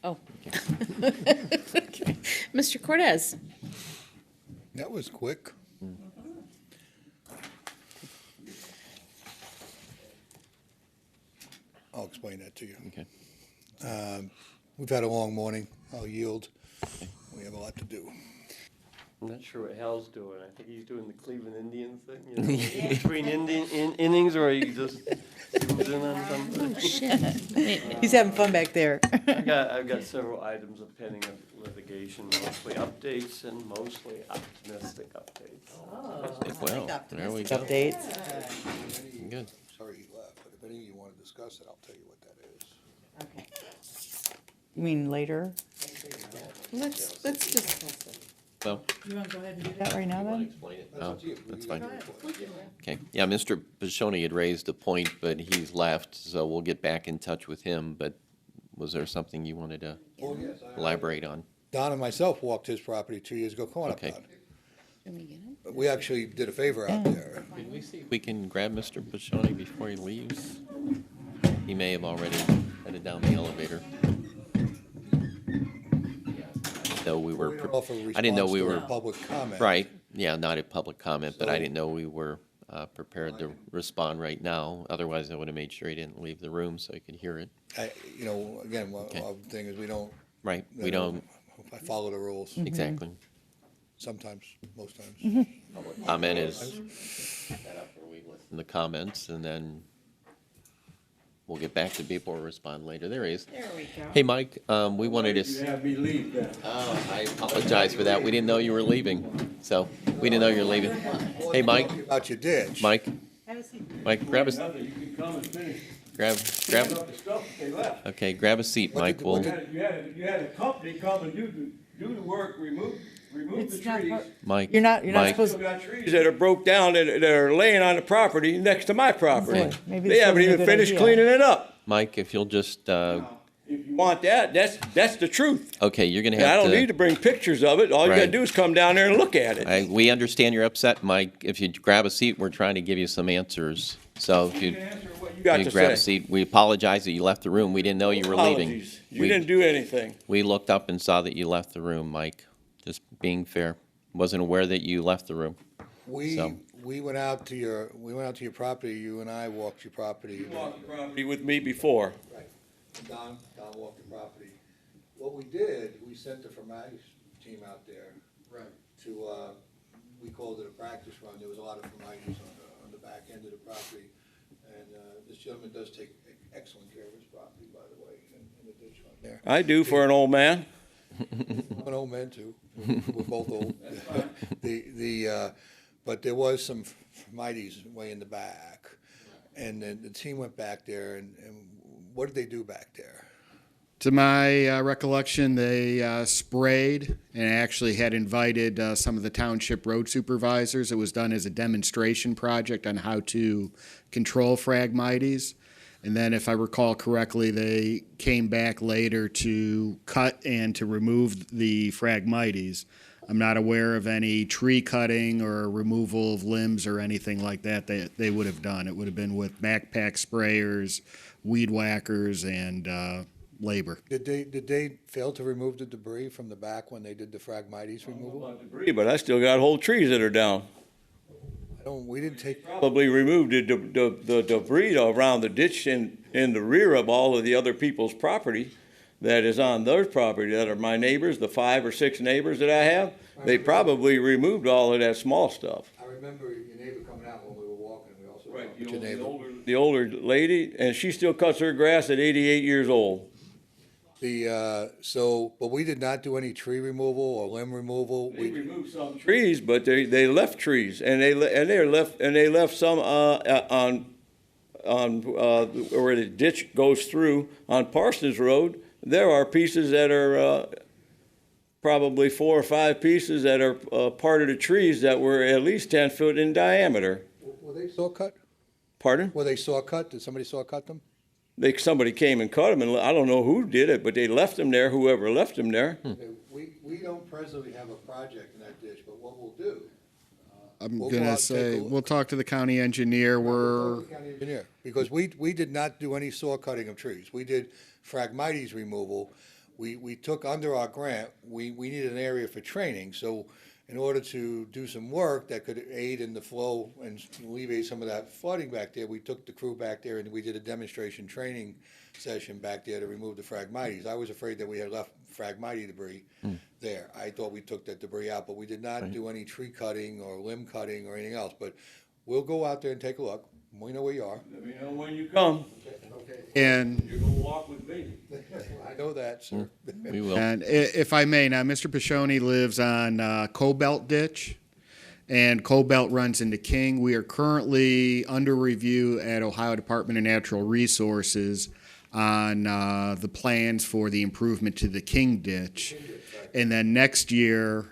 Oh. Mr. Cortez. That was quick. I'll explain that to you. Okay. We've had a long morning. I'll yield. We have a lot to do. I'm not sure what Hal's doing. I think he's doing the Cleveland Indians thing, you know, between innings, or he just zooms in on something. Oh, shit. He's having fun back there. I've got several items of pending litigation, mostly updates and mostly optimistic updates. Well, there we go. Updates. Good. Sorry he left, but if any of you want to discuss it, I'll tell you what that is. Okay. You mean later? Let's discuss it. Well, You want to go ahead and do that right now then? oh, that's fine. Okay, yeah, Mr. Piscone had raised a point, but he's left, so we'll get back in touch with him, but was there something you wanted to elaborate on? Don and myself walked his property 2 years ago. Come on Okay. up, Don. Can we get him? We actually did a favor out there. Can we see if we can grab Mr. Piscone before he leaves? He may have already headed down the elevator. Though we were, We don't offer I didn't know response we to were, a public comment. right, yeah, not a public comment, but I So- didn't know we were prepared to respond right now. Otherwise, I would have made sure he didn't leave the room so he could hear it. Again, one thing is we don't. Right, we don't. I follow the rules. Exactly. Sometimes, most times. Comment is in the comments, and then we'll get back to people who respond later. There he is. There we go. Hey, Mike, we wanted to. You have me leave then. Oh, I apologize for that. We didn't know you were leaving, so we didn't know you were leaving. Hey, Mike. About your ditch. Mike, grab a Nothing, you can come and finish. grab. Up the stuff that they left. Okay, grab a seat, Mike. We'll. You had a company come and do the work, remove the trees. Mike. You're not Mike, supposed Still got trees that are broke down that are laying on the property next to my property. Boy, maybe They this haven't wasn't a even good finished idea. cleaning it up. Mike, if you'll just. If you want that, that's the truth. Okay, you're gonna And have I to. don't need to bring pictures of it. All you gotta Right. do is come down there and look at it. We understand you're upset, Mike. If you grab a seat, we're trying to give you some answers. So if you, You got you to grab a say. seat, we apologize that you left the room. We didn't know you were leaving. Apologies. You We- didn't do anything. We looked up and saw that you left the room, Mike. Just being fair. Wasn't aware that you left the room. So- We went out to your property. You and I walked your property. You walked the property with me before. Right. Don walked the property. What we did, we sent the Formagis team out there. Right. To, we called it a practice run. There was a lot of Formagis on the back end of the property. And this gentleman does take excellent care of his property, by the way, in the ditch on there. I do for an old man. I'm an old man too. We're both old. But there was some mighties way in the back. And then the team went back there and what did they do back there? To my recollection, they sprayed and actually had invited some of the township road supervisors. It was done as a demonstration project on how to control Phragmites. And then, if I recall correctly, they came back later to cut and to remove the Phragmites. I'm not aware of any tree cutting or removal of limbs or anything like that they would have done. It would have been with backpack sprayers, weed whackers, and labor. Did they fail to remove the debris from the back when they did the Phragmites removal? Debris, but I still got whole trees that are down. We didn't take. Probably removed the debris around the ditch in the rear of all of the other people's property that is on their property, that are my neighbors, the 5 or 6 neighbors that I have. They probably removed all of that small stuff. I remember your neighbor coming out when we were walking. We also Right, talked with your neighbor. the older lady, and she still cuts her grass at 88 years old. But we did not do any tree removal or limb removal. They removed some trees, but they left trees, and they left some on where the ditch goes through on Parsons Road. There are pieces that are probably 4 or 5 pieces that are part of the trees that were at least 10 foot in diameter. Were they saw cut? Pardon? Were they saw cut? Did somebody saw cut them? Somebody came and cut them, and I don't know who did it, but they left them there, whoever left them there. We don't presently have a project in that ditch, but what we'll do. I'm We'll going go out to and take a say, look. we'll talk to the county engineer. County engineer, because we did not do any saw cutting of trees. We did Phragmites removal. We took under our grant, we needed an area for training, so in order to do some work that could aid in the flow and alleviate some of that flooding back there, we took the crew back there and we did a demonstration training session back there to remove the Phragmites. I was afraid that we had left Phragmite debris there. I thought we took that debris out, but we did not do any tree cutting or limb cutting or anything else. But we'll go out there and take a look. We know where you are. Let me know when you come. And You're gonna walk with me. I know that, sir. We will. And if I may, now, Mr. Piscone lives on Cobelt Ditch, and Cobelt runs into King. We are currently under review at Ohio Department of Natural Resources on the plans for the improvement to the King Ditch. And then next year,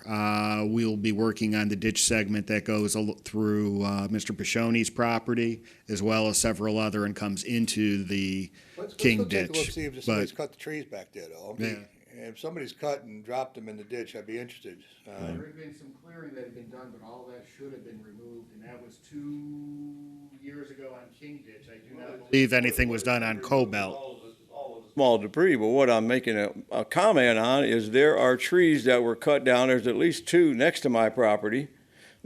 we'll be working on the ditch segment that goes through Mr. Piscone's property, as well as several other, and comes into the King Let's go take a look, Ditch. see if somebody's cut the trees back there, though. If somebody's cut and dropped them in the ditch, I'd be interested. There had been some clearing that had been done, but all that should have been removed, and that was 2 years ago on King Ditch. I do not believe anything was done on Cobelt. Small debris, but what I'm making a comment on is there are trees that were cut down. There's at least 2 next to my property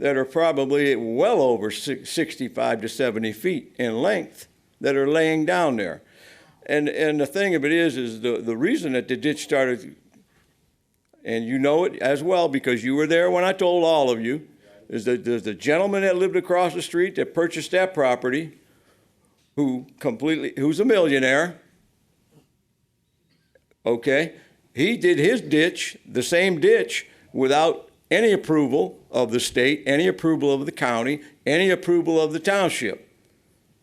that are probably well over 65 to 70 feet in length that are laying down there. And the thing of it is the reason that the ditch started, and you know it as well because you were there when I told all of you, is that there's the gentleman that lived across the street that purchased that property who's a millionaire. Okay, he did his ditch, the same ditch, without any approval of the state, any approval of the county, any approval of the township.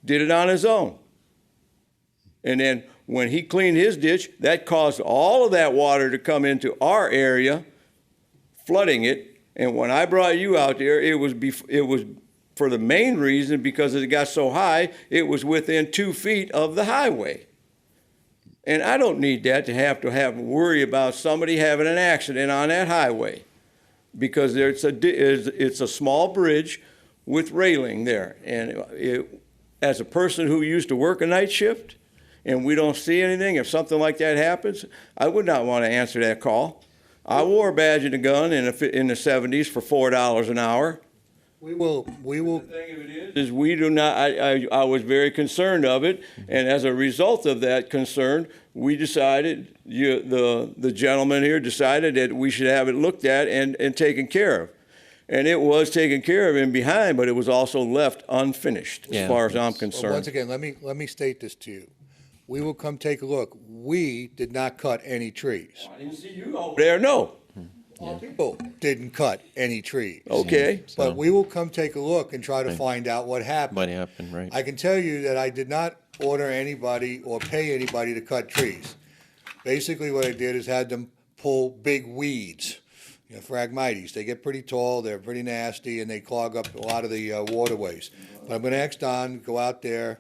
Did it on his own. And then when he cleaned his ditch, that caused all of that water to come into our area, flooding it. And when I brought you out there, it was for the main reason because it got so high, it was within 2 feet of the highway. And I don't need that to have worry about somebody having an accident on that highway because it's a small bridge with railing there. And as a person who used to work a night shift and we don't see anything, if something like that happens, I would not want to answer that call. I wore a badge and a gun in the 70s for $4 an hour. We will. The thing of it is we do not. I was very concerned of it, and as a result of that concern, we decided. The gentleman here decided that we should have it looked at and taken care of, and it was taken care of in behind, but it was also left unfinished as far as I'm concerned. Well, once again, let me state this to you. We will come take a look. We did not cut any trees. I didn't see you over there. No. People didn't cut any trees. Okay. But we will come take a look and try to find out what happened. What happened, right? I can tell you that I did not order anybody or pay anybody to cut trees. Basically, what I did is had them pull big weeds, phragmites. They get pretty tall, they're pretty nasty, and they clog up a lot of the waterways. But I'm going to ask Don, go out there,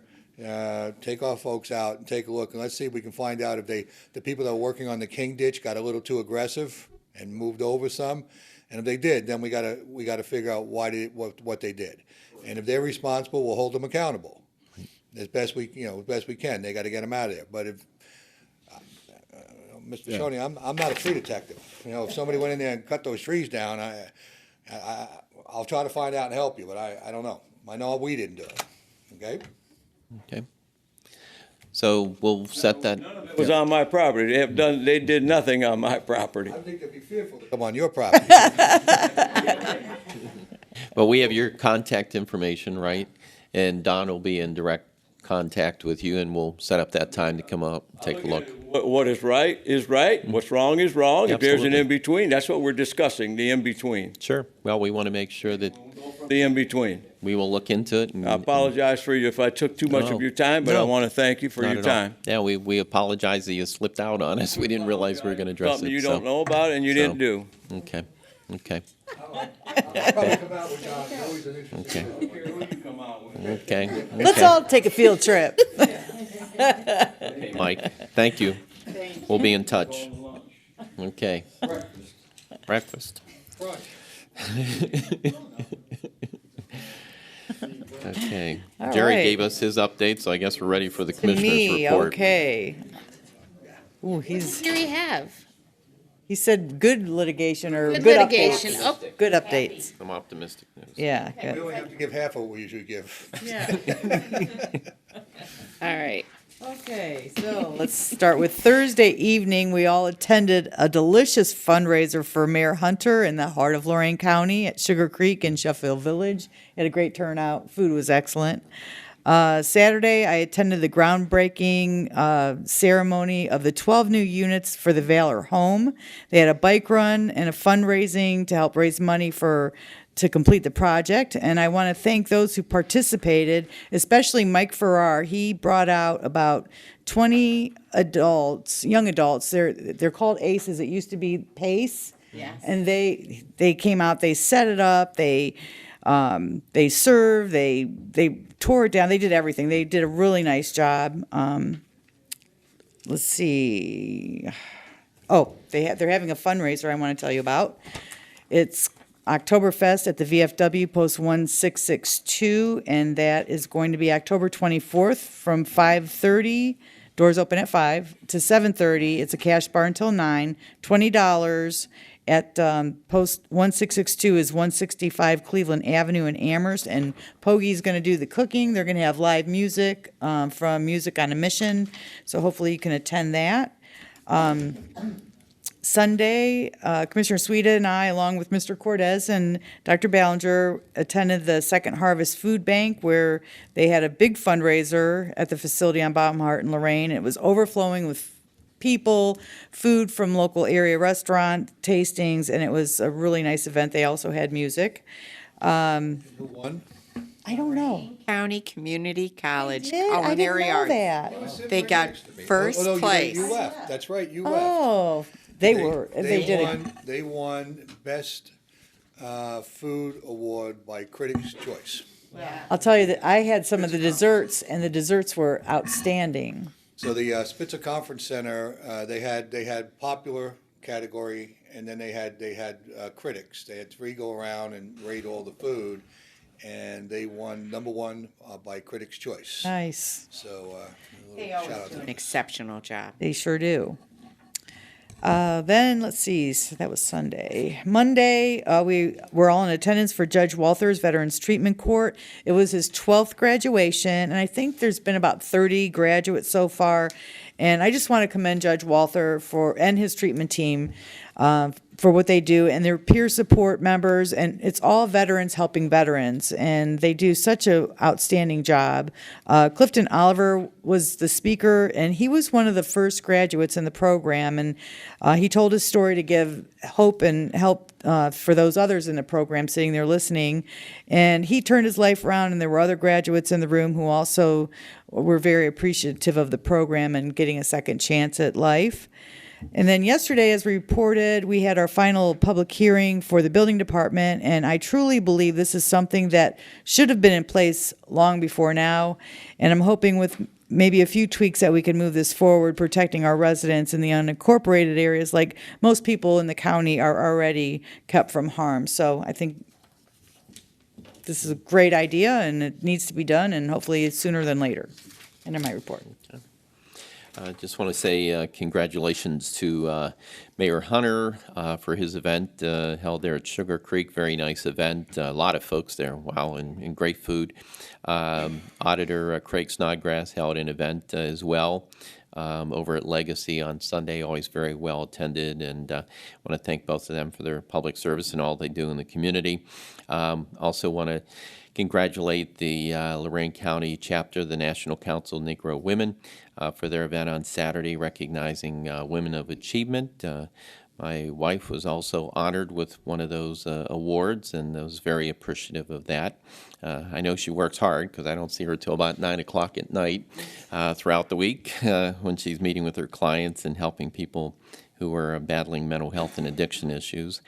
take our folks out and take a look, and let's see if we can find out if the people that were working on the King Ditch got a little too aggressive and moved over some, and if they did, then we gotta figure out what they did, and if they're responsible, we'll hold them accountable as best we can. They got to get them out of there. But if Mr. Shoney, I'm not a tree detective. If somebody went in there and cut those trees down, I'll try to find out and help you, but I don't know. I know we didn't do it. Okay. Okay. So we'll set that. None of it was on my property. They did nothing on my property. I think they'd be fearful to come on your property. But we have your contact information, right? And Don will be in direct contact with you, and we'll set up that time to come up, take a look. What is right is right. What's wrong is wrong. If there's an Absolutely. in-between, that's what we're discussing, the in-between. Sure. Well, we want to make sure that The in-between. we will look into it. And, I apologize for you if I took too much No. of your time, but I No. want to thank you for Not your at all. time. Yeah, we apologize that you slipped out on us. We didn't realize we were going to address Something it. you so- don't know about and you so- didn't do. Okay. Okay. Probably come out with Don. Always an interesting. Okay. Okay. Let's all take a field trip. Mike, thank you. We'll be in touch. Okay. Breakfast. Okay. All Jerry right. gave us his update, so I guess we're ready for the To commissioner's me, report. okay. Ooh, What do we have? he said good litigation or Good good litigation. updates. Oh. Good updates. Some optimistic news. Yeah. We good. only have to give half of what we usually give. All right. Okay, so let's start with Thursday evening. We all attended a delicious fundraiser for Mayor Hunter in the heart of Lorain County at Sugar Creek in Sheffield Village. Had a great turnout. Food was excellent. Saturday, I attended the groundbreaking ceremony of the 12 new units for the Valor Home. They had a bike run and a fundraising to help raise money to complete the project, and I want to thank those who participated, especially Mike Farrar. He brought out about 20 adults, young adults. They're called ACEs. It used to be PACE. Yes. And they came out. They set it up. They served. They tore it down. They did everything. They did a really nice job. Let's see. Oh, they're having a fundraiser I want to tell you about. It's Oktoberfest at the VFW Post 1662, and that is going to be October 24th from 5:30. Doors open at 5 to 7:30. It's a cash bar until 9. $20, at post 1662 is 165 Cleveland Avenue in Amherst, and Pogie's going to do the cooking. They're going to have live music from Music on a Mission, so hopefully you can attend that. Sunday, Commissioner Sweda and I, along with Mr. Cordes and Dr. Ballinger, attended the Second Harvest Food Bank, where they had a big fundraiser at the facility on Baumhart in Lorain. It was overflowing with people, food from local area restaurant tastings, and it was a really nice event. They also had music. Who won? I don't know. County Community College I didn't Culinary know Arts. that. They got first place. UF, that's right, UF. Oh, they did it. They won Best Food Award by Critics' Choice. I'll tell you that I had some of the desserts, and the desserts were outstanding. So the Spitzer Conference Center, they had popular category, and then they had critics. They had 3 go around and rate all the food, and they won number 1 by Critics' Choice. Nice. So They always do an exceptional job. They sure do. Then, let's see, so that was Sunday. Monday, we were all in attendance for Judge Walther's Veterans Treatment Court. It was his 12th graduation, and I think there's been about 30 graduates so far. And I just want to commend Judge Walther and his treatment team for what they do, and their peer support members, and it's all veterans helping veterans, and they do such an outstanding job. Clifton Oliver was the speaker, and he was one of the first graduates in the program, and he told his story to give hope and help for those others in the program sitting there listening, and he turned his life around, and there were other graduates in the room who also were very appreciative of the program and getting a second chance at life. And then yesterday, as we reported, we had our final public hearing for the building department, and I truly believe this is something that should have been in place long before now, and I'm hoping with maybe a few tweaks that we can move this forward, protecting our residents in the unincorporated areas like most people in the county are already kept from harm. So I think this is a great idea, and it needs to be done, and hopefully it's sooner than later. End of my report. I just want to say congratulations to Mayor Hunter for his event held there at Sugar Creek. Very nice event. A lot of folks there. Wow, and great food. Auditor Craig Snodgrass held an event as well over at Legacy on Sunday. Always very well attended, and want to thank both of them for their public service and all they do in the community. Also want to congratulate the Lorain County chapter, the National Council of Negro Women, for their event on Saturday recognizing women of achievement. My wife was also honored with one of those awards, and I was very appreciative of that. I know she works hard because I don't see her till about 9 o'clock at night throughout the week when she's meeting with her clients and helping people who are battling mental health and addiction issues.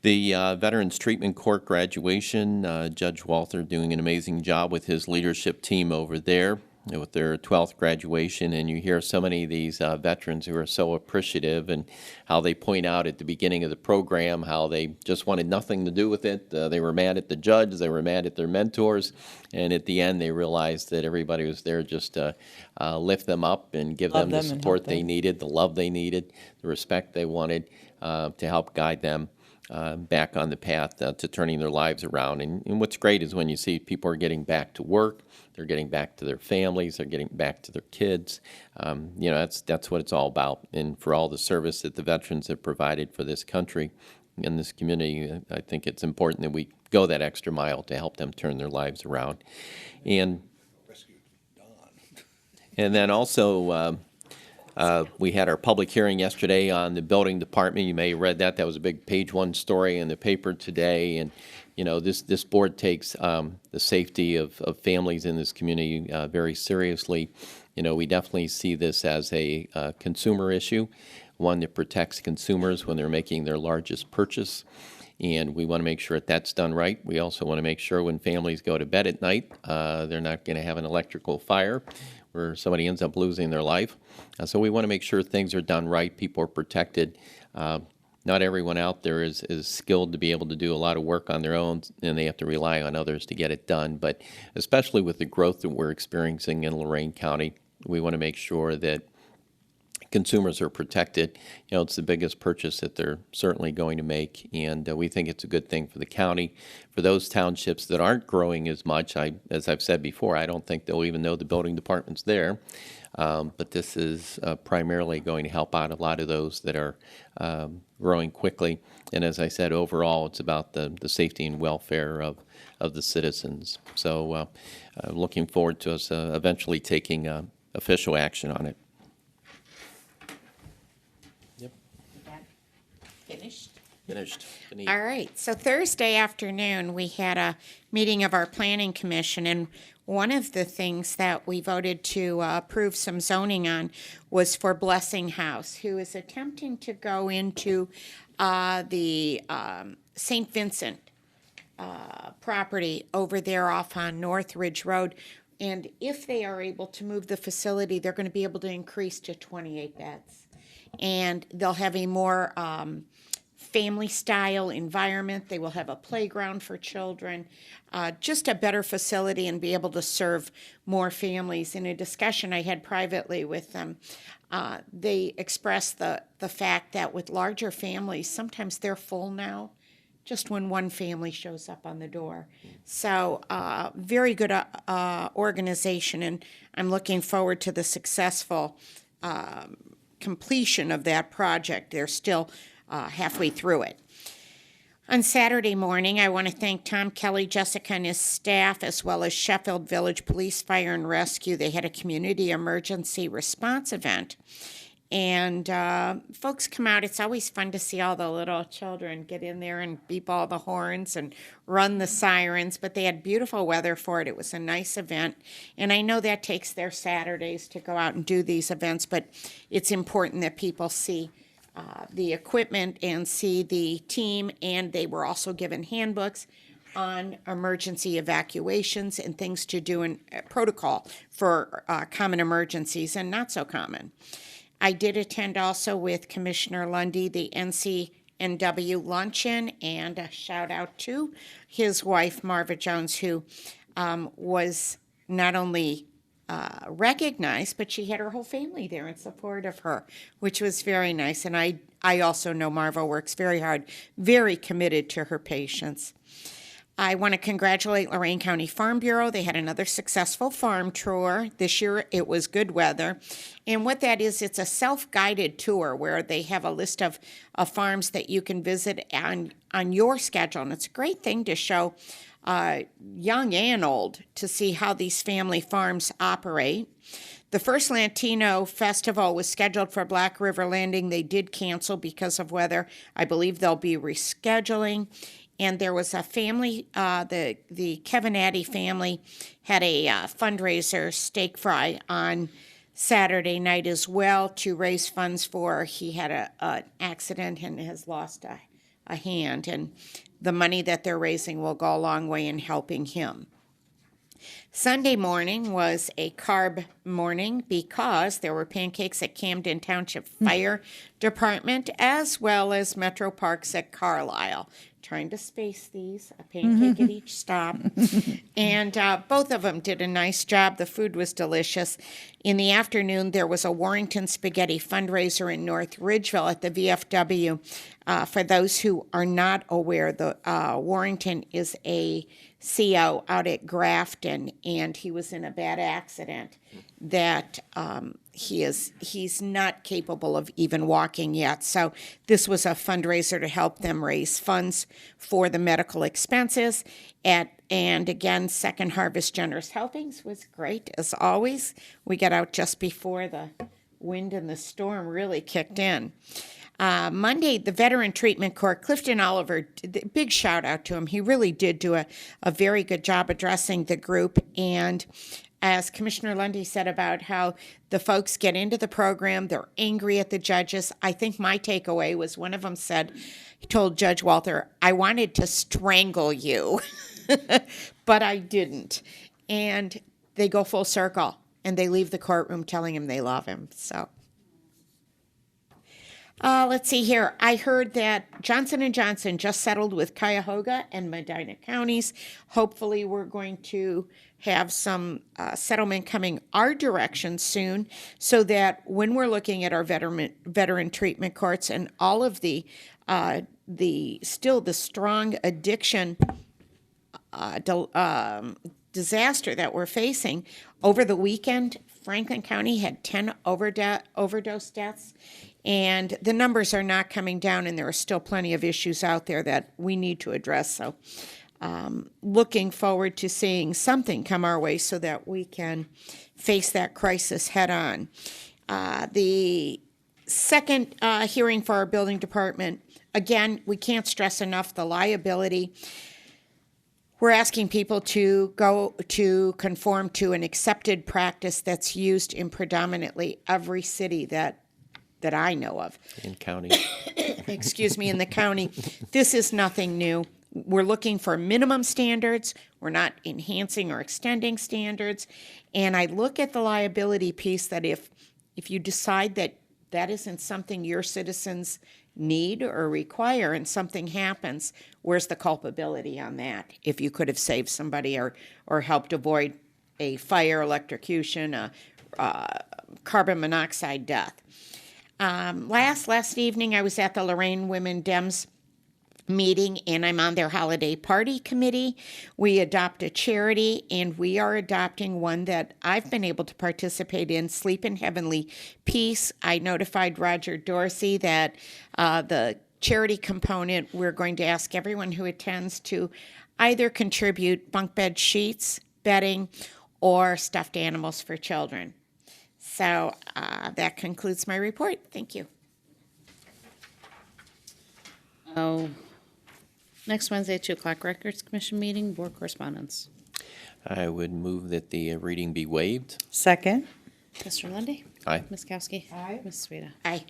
The Veterans Treatment Court graduation, Judge Walther doing an amazing job with his leadership team over there with their 12th graduation, and you hear so many of these veterans who are so appreciative and how they point out at the beginning of the program how they just wanted nothing to do with it. They were mad at the judge, they were mad at their mentors, and at the end they realized that everybody was there just to lift them up and give them the support they needed, the love they needed, the respect they wanted to help guide them back on the path to turning their lives around. And what's great is when you see people are getting back to work, they're getting back to their families, they're getting back to their kids. That's what it's all about. And for all the service that the veterans have provided for this country and this community, I think it's important that we go that extra mile to help them turn their lives around. And then also, we had our public hearing yesterday on the building department. You may have read that. That was a big page 1 story in the paper today. And, this board takes the safety of families in this community very seriously. We definitely see this as a consumer issue, one that protects consumers when they're making their largest purchase. And we want to make sure that that's done right. We also want to make sure when families go to bed at night, they're not going to have an electrical fire where somebody ends up losing their life. So we want to make sure things are done right, people are protected. Not everyone out there is skilled to be able to do a lot of work on their own, and they have to rely on others to get it done. But especially with the growth that we're experiencing in Lorain County, we want to make sure that consumers are protected. It's the biggest purchase that they're certainly going to make, and we think it's a good thing for the county. For those townships that aren't growing as much, as I've said before, I don't think they'll even know the building department's there. But this is primarily going to help out a lot of those that are growing quickly. And as I said, overall, it's about the safety and welfare of the citizens. So looking forward to us eventually taking official action on it. Yep. Finished? Finished. All right. So Thursday afternoon, we had a meeting of our planning commission, and one of the things that we voted to approve some zoning on was for Blessing House, who is attempting to go into the St. Vincent property over there off on North Ridge Road. And if they are able to move the facility, they're going to be able to increase to 28 beds. And they'll have a more family-style environment. They will have a playground for children, just a better facility, and be able to serve more families. In a discussion I had privately with them, they expressed the fact that with larger families, sometimes they're full now, just when one family shows up on the door. So very good organization, and I'm looking forward to the successful completion of that project. They're still halfway through it. On Saturday morning, I want to thank Tom Kelly, Jessica, and his staff, as well as Sheffield Village Police, Fire, and Rescue. They had a community emergency response event. And folks come out. It's always fun to see all the little children get in there and beep all the horns and run the sirens. But they had beautiful weather for it. It was a nice event. And I know that takes their Saturdays to go out and do these events, but it's important that people see the equipment and see the team. And they were also given handbooks on emergency evacuations and things to do in protocol for common emergencies and not so common. I did attend also with Commissioner Lundy the NCNW luncheon, and a shout out to his wife, Marva Jones, who was not only recognized, but she had her whole family there in support of her, which was very nice. And I also know Marva works very hard, very committed to her patients. I want to congratulate Lorain County Farm Bureau. They had another successful farm tour. This year it was good weather. And what that is, it's a self-guided tour where they have a list of farms that you can visit on your schedule. And it's a great thing to show young and old to see how these family farms operate. The first Latino festival was scheduled for Black River Landing. They did cancel because of weather. I believe they'll be rescheduling. And there was a family, the Kevinati family had a fundraiser steak fry on Saturday night as well to raise funds for, he had an accident and has lost a hand. And the money that they're raising will go a long way in helping him. Sunday morning was a carb morning because there were pancakes at Camden Township Fire Department as well as Metro Parks at Carlisle. Trying to space these, a pancake at each stop. And both of them did a nice job. The food was delicious. In the afternoon, there was a Warrington Spaghetti fundraiser in North Ridgeville at the VFW. For those who are not aware, the Warrington is a CO out at Grafton, and he was in a bad accident that he's not capable of even walking yet. So this was a fundraiser to help them raise funds for the medical expenses. And again, Second Harvest Generous Helpings was great, as always. We got out just before the wind and the storm really kicked in. Monday, the Veteran Treatment Corps, Clifton Oliver, big shout out to him. He really did do a very good job addressing the group. And as Commissioner Lundy said about how the folks get into the program, they're angry at the judges. I think my takeaway was one of them said, he told Judge Walter, I wanted to strangle you, but I didn't. And they go full circle and they leave the courtroom telling him they love him. So Let's see here. I heard that Johnson & Johnson just settled with Cuyahoga and Medina counties. Hopefully, we're going to have some settlement coming our direction soon, so that when we're looking at our veteran treatment courts and all of the strong addiction disaster that we're facing, over the weekend, Franklin County had 10 overdose deaths. And the numbers are not coming down, and there are still plenty of issues out there that we need to address. So looking forward to seeing something come our way so that we can face that crisis head on. The second hearing for our building department, again, we can't stress enough the liability. We're asking people to go to conform to an accepted practice that's used in predominantly every city that I know of. In county. Excuse me, in the county. This is nothing new. We're looking for minimum standards. We're not enhancing or extending standards. And I look at the liability piece that if you decide that that isn't something your citizens need or require and something happens, where's the culpability on that? If you could have saved somebody or helped avoid a fire, electrocution, a carbon monoxide death. Last evening, I was at the Lorain Women Dems meeting, and I'm on their holiday party committee. We adopt a charity, and we are adopting one that I've been able to participate in, Sleep in Heavenly Peace. I notified Roger Dorsey that the charity component, we're going to ask everyone who attends to either contribute bunk bed sheets, bedding, or stuffed animals for children. So that concludes my report. Thank you. Next Wednesday, 2 o'clock, Records Commission meeting, board correspondence. I would move that the reading be waived. Second. Mr. Lundy. Aye. Ms. Kowski. Aye. Ms. Sweda. Aye.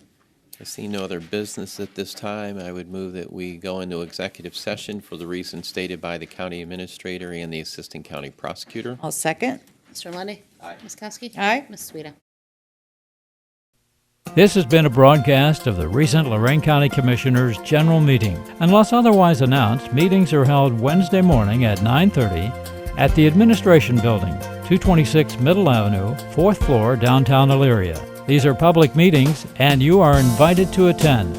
I see no other business at this time. I would move that we go into executive session for the reasons stated by the county administrator and the assistant county prosecutor. I'll second. Mr. Lundy. Aye. Ms. Kowski. Aye. Ms. Sweda. This has been a broadcast of the recent Lorain County Commissioners' General Meeting. Unless otherwise announced, meetings are held Wednesday morning at 9:30 at the Administration Building, 226 Middle Avenue, 4th floor, downtown Elyria. These are public meetings, and you are invited to attend.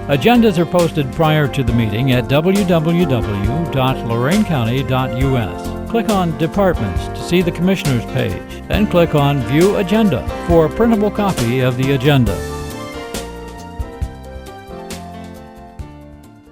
Agendas are posted prior to the meeting at www.loraincounty.us. Click on Departments to see the Commissioners page, then click on View Agenda for a printable copy of the agenda.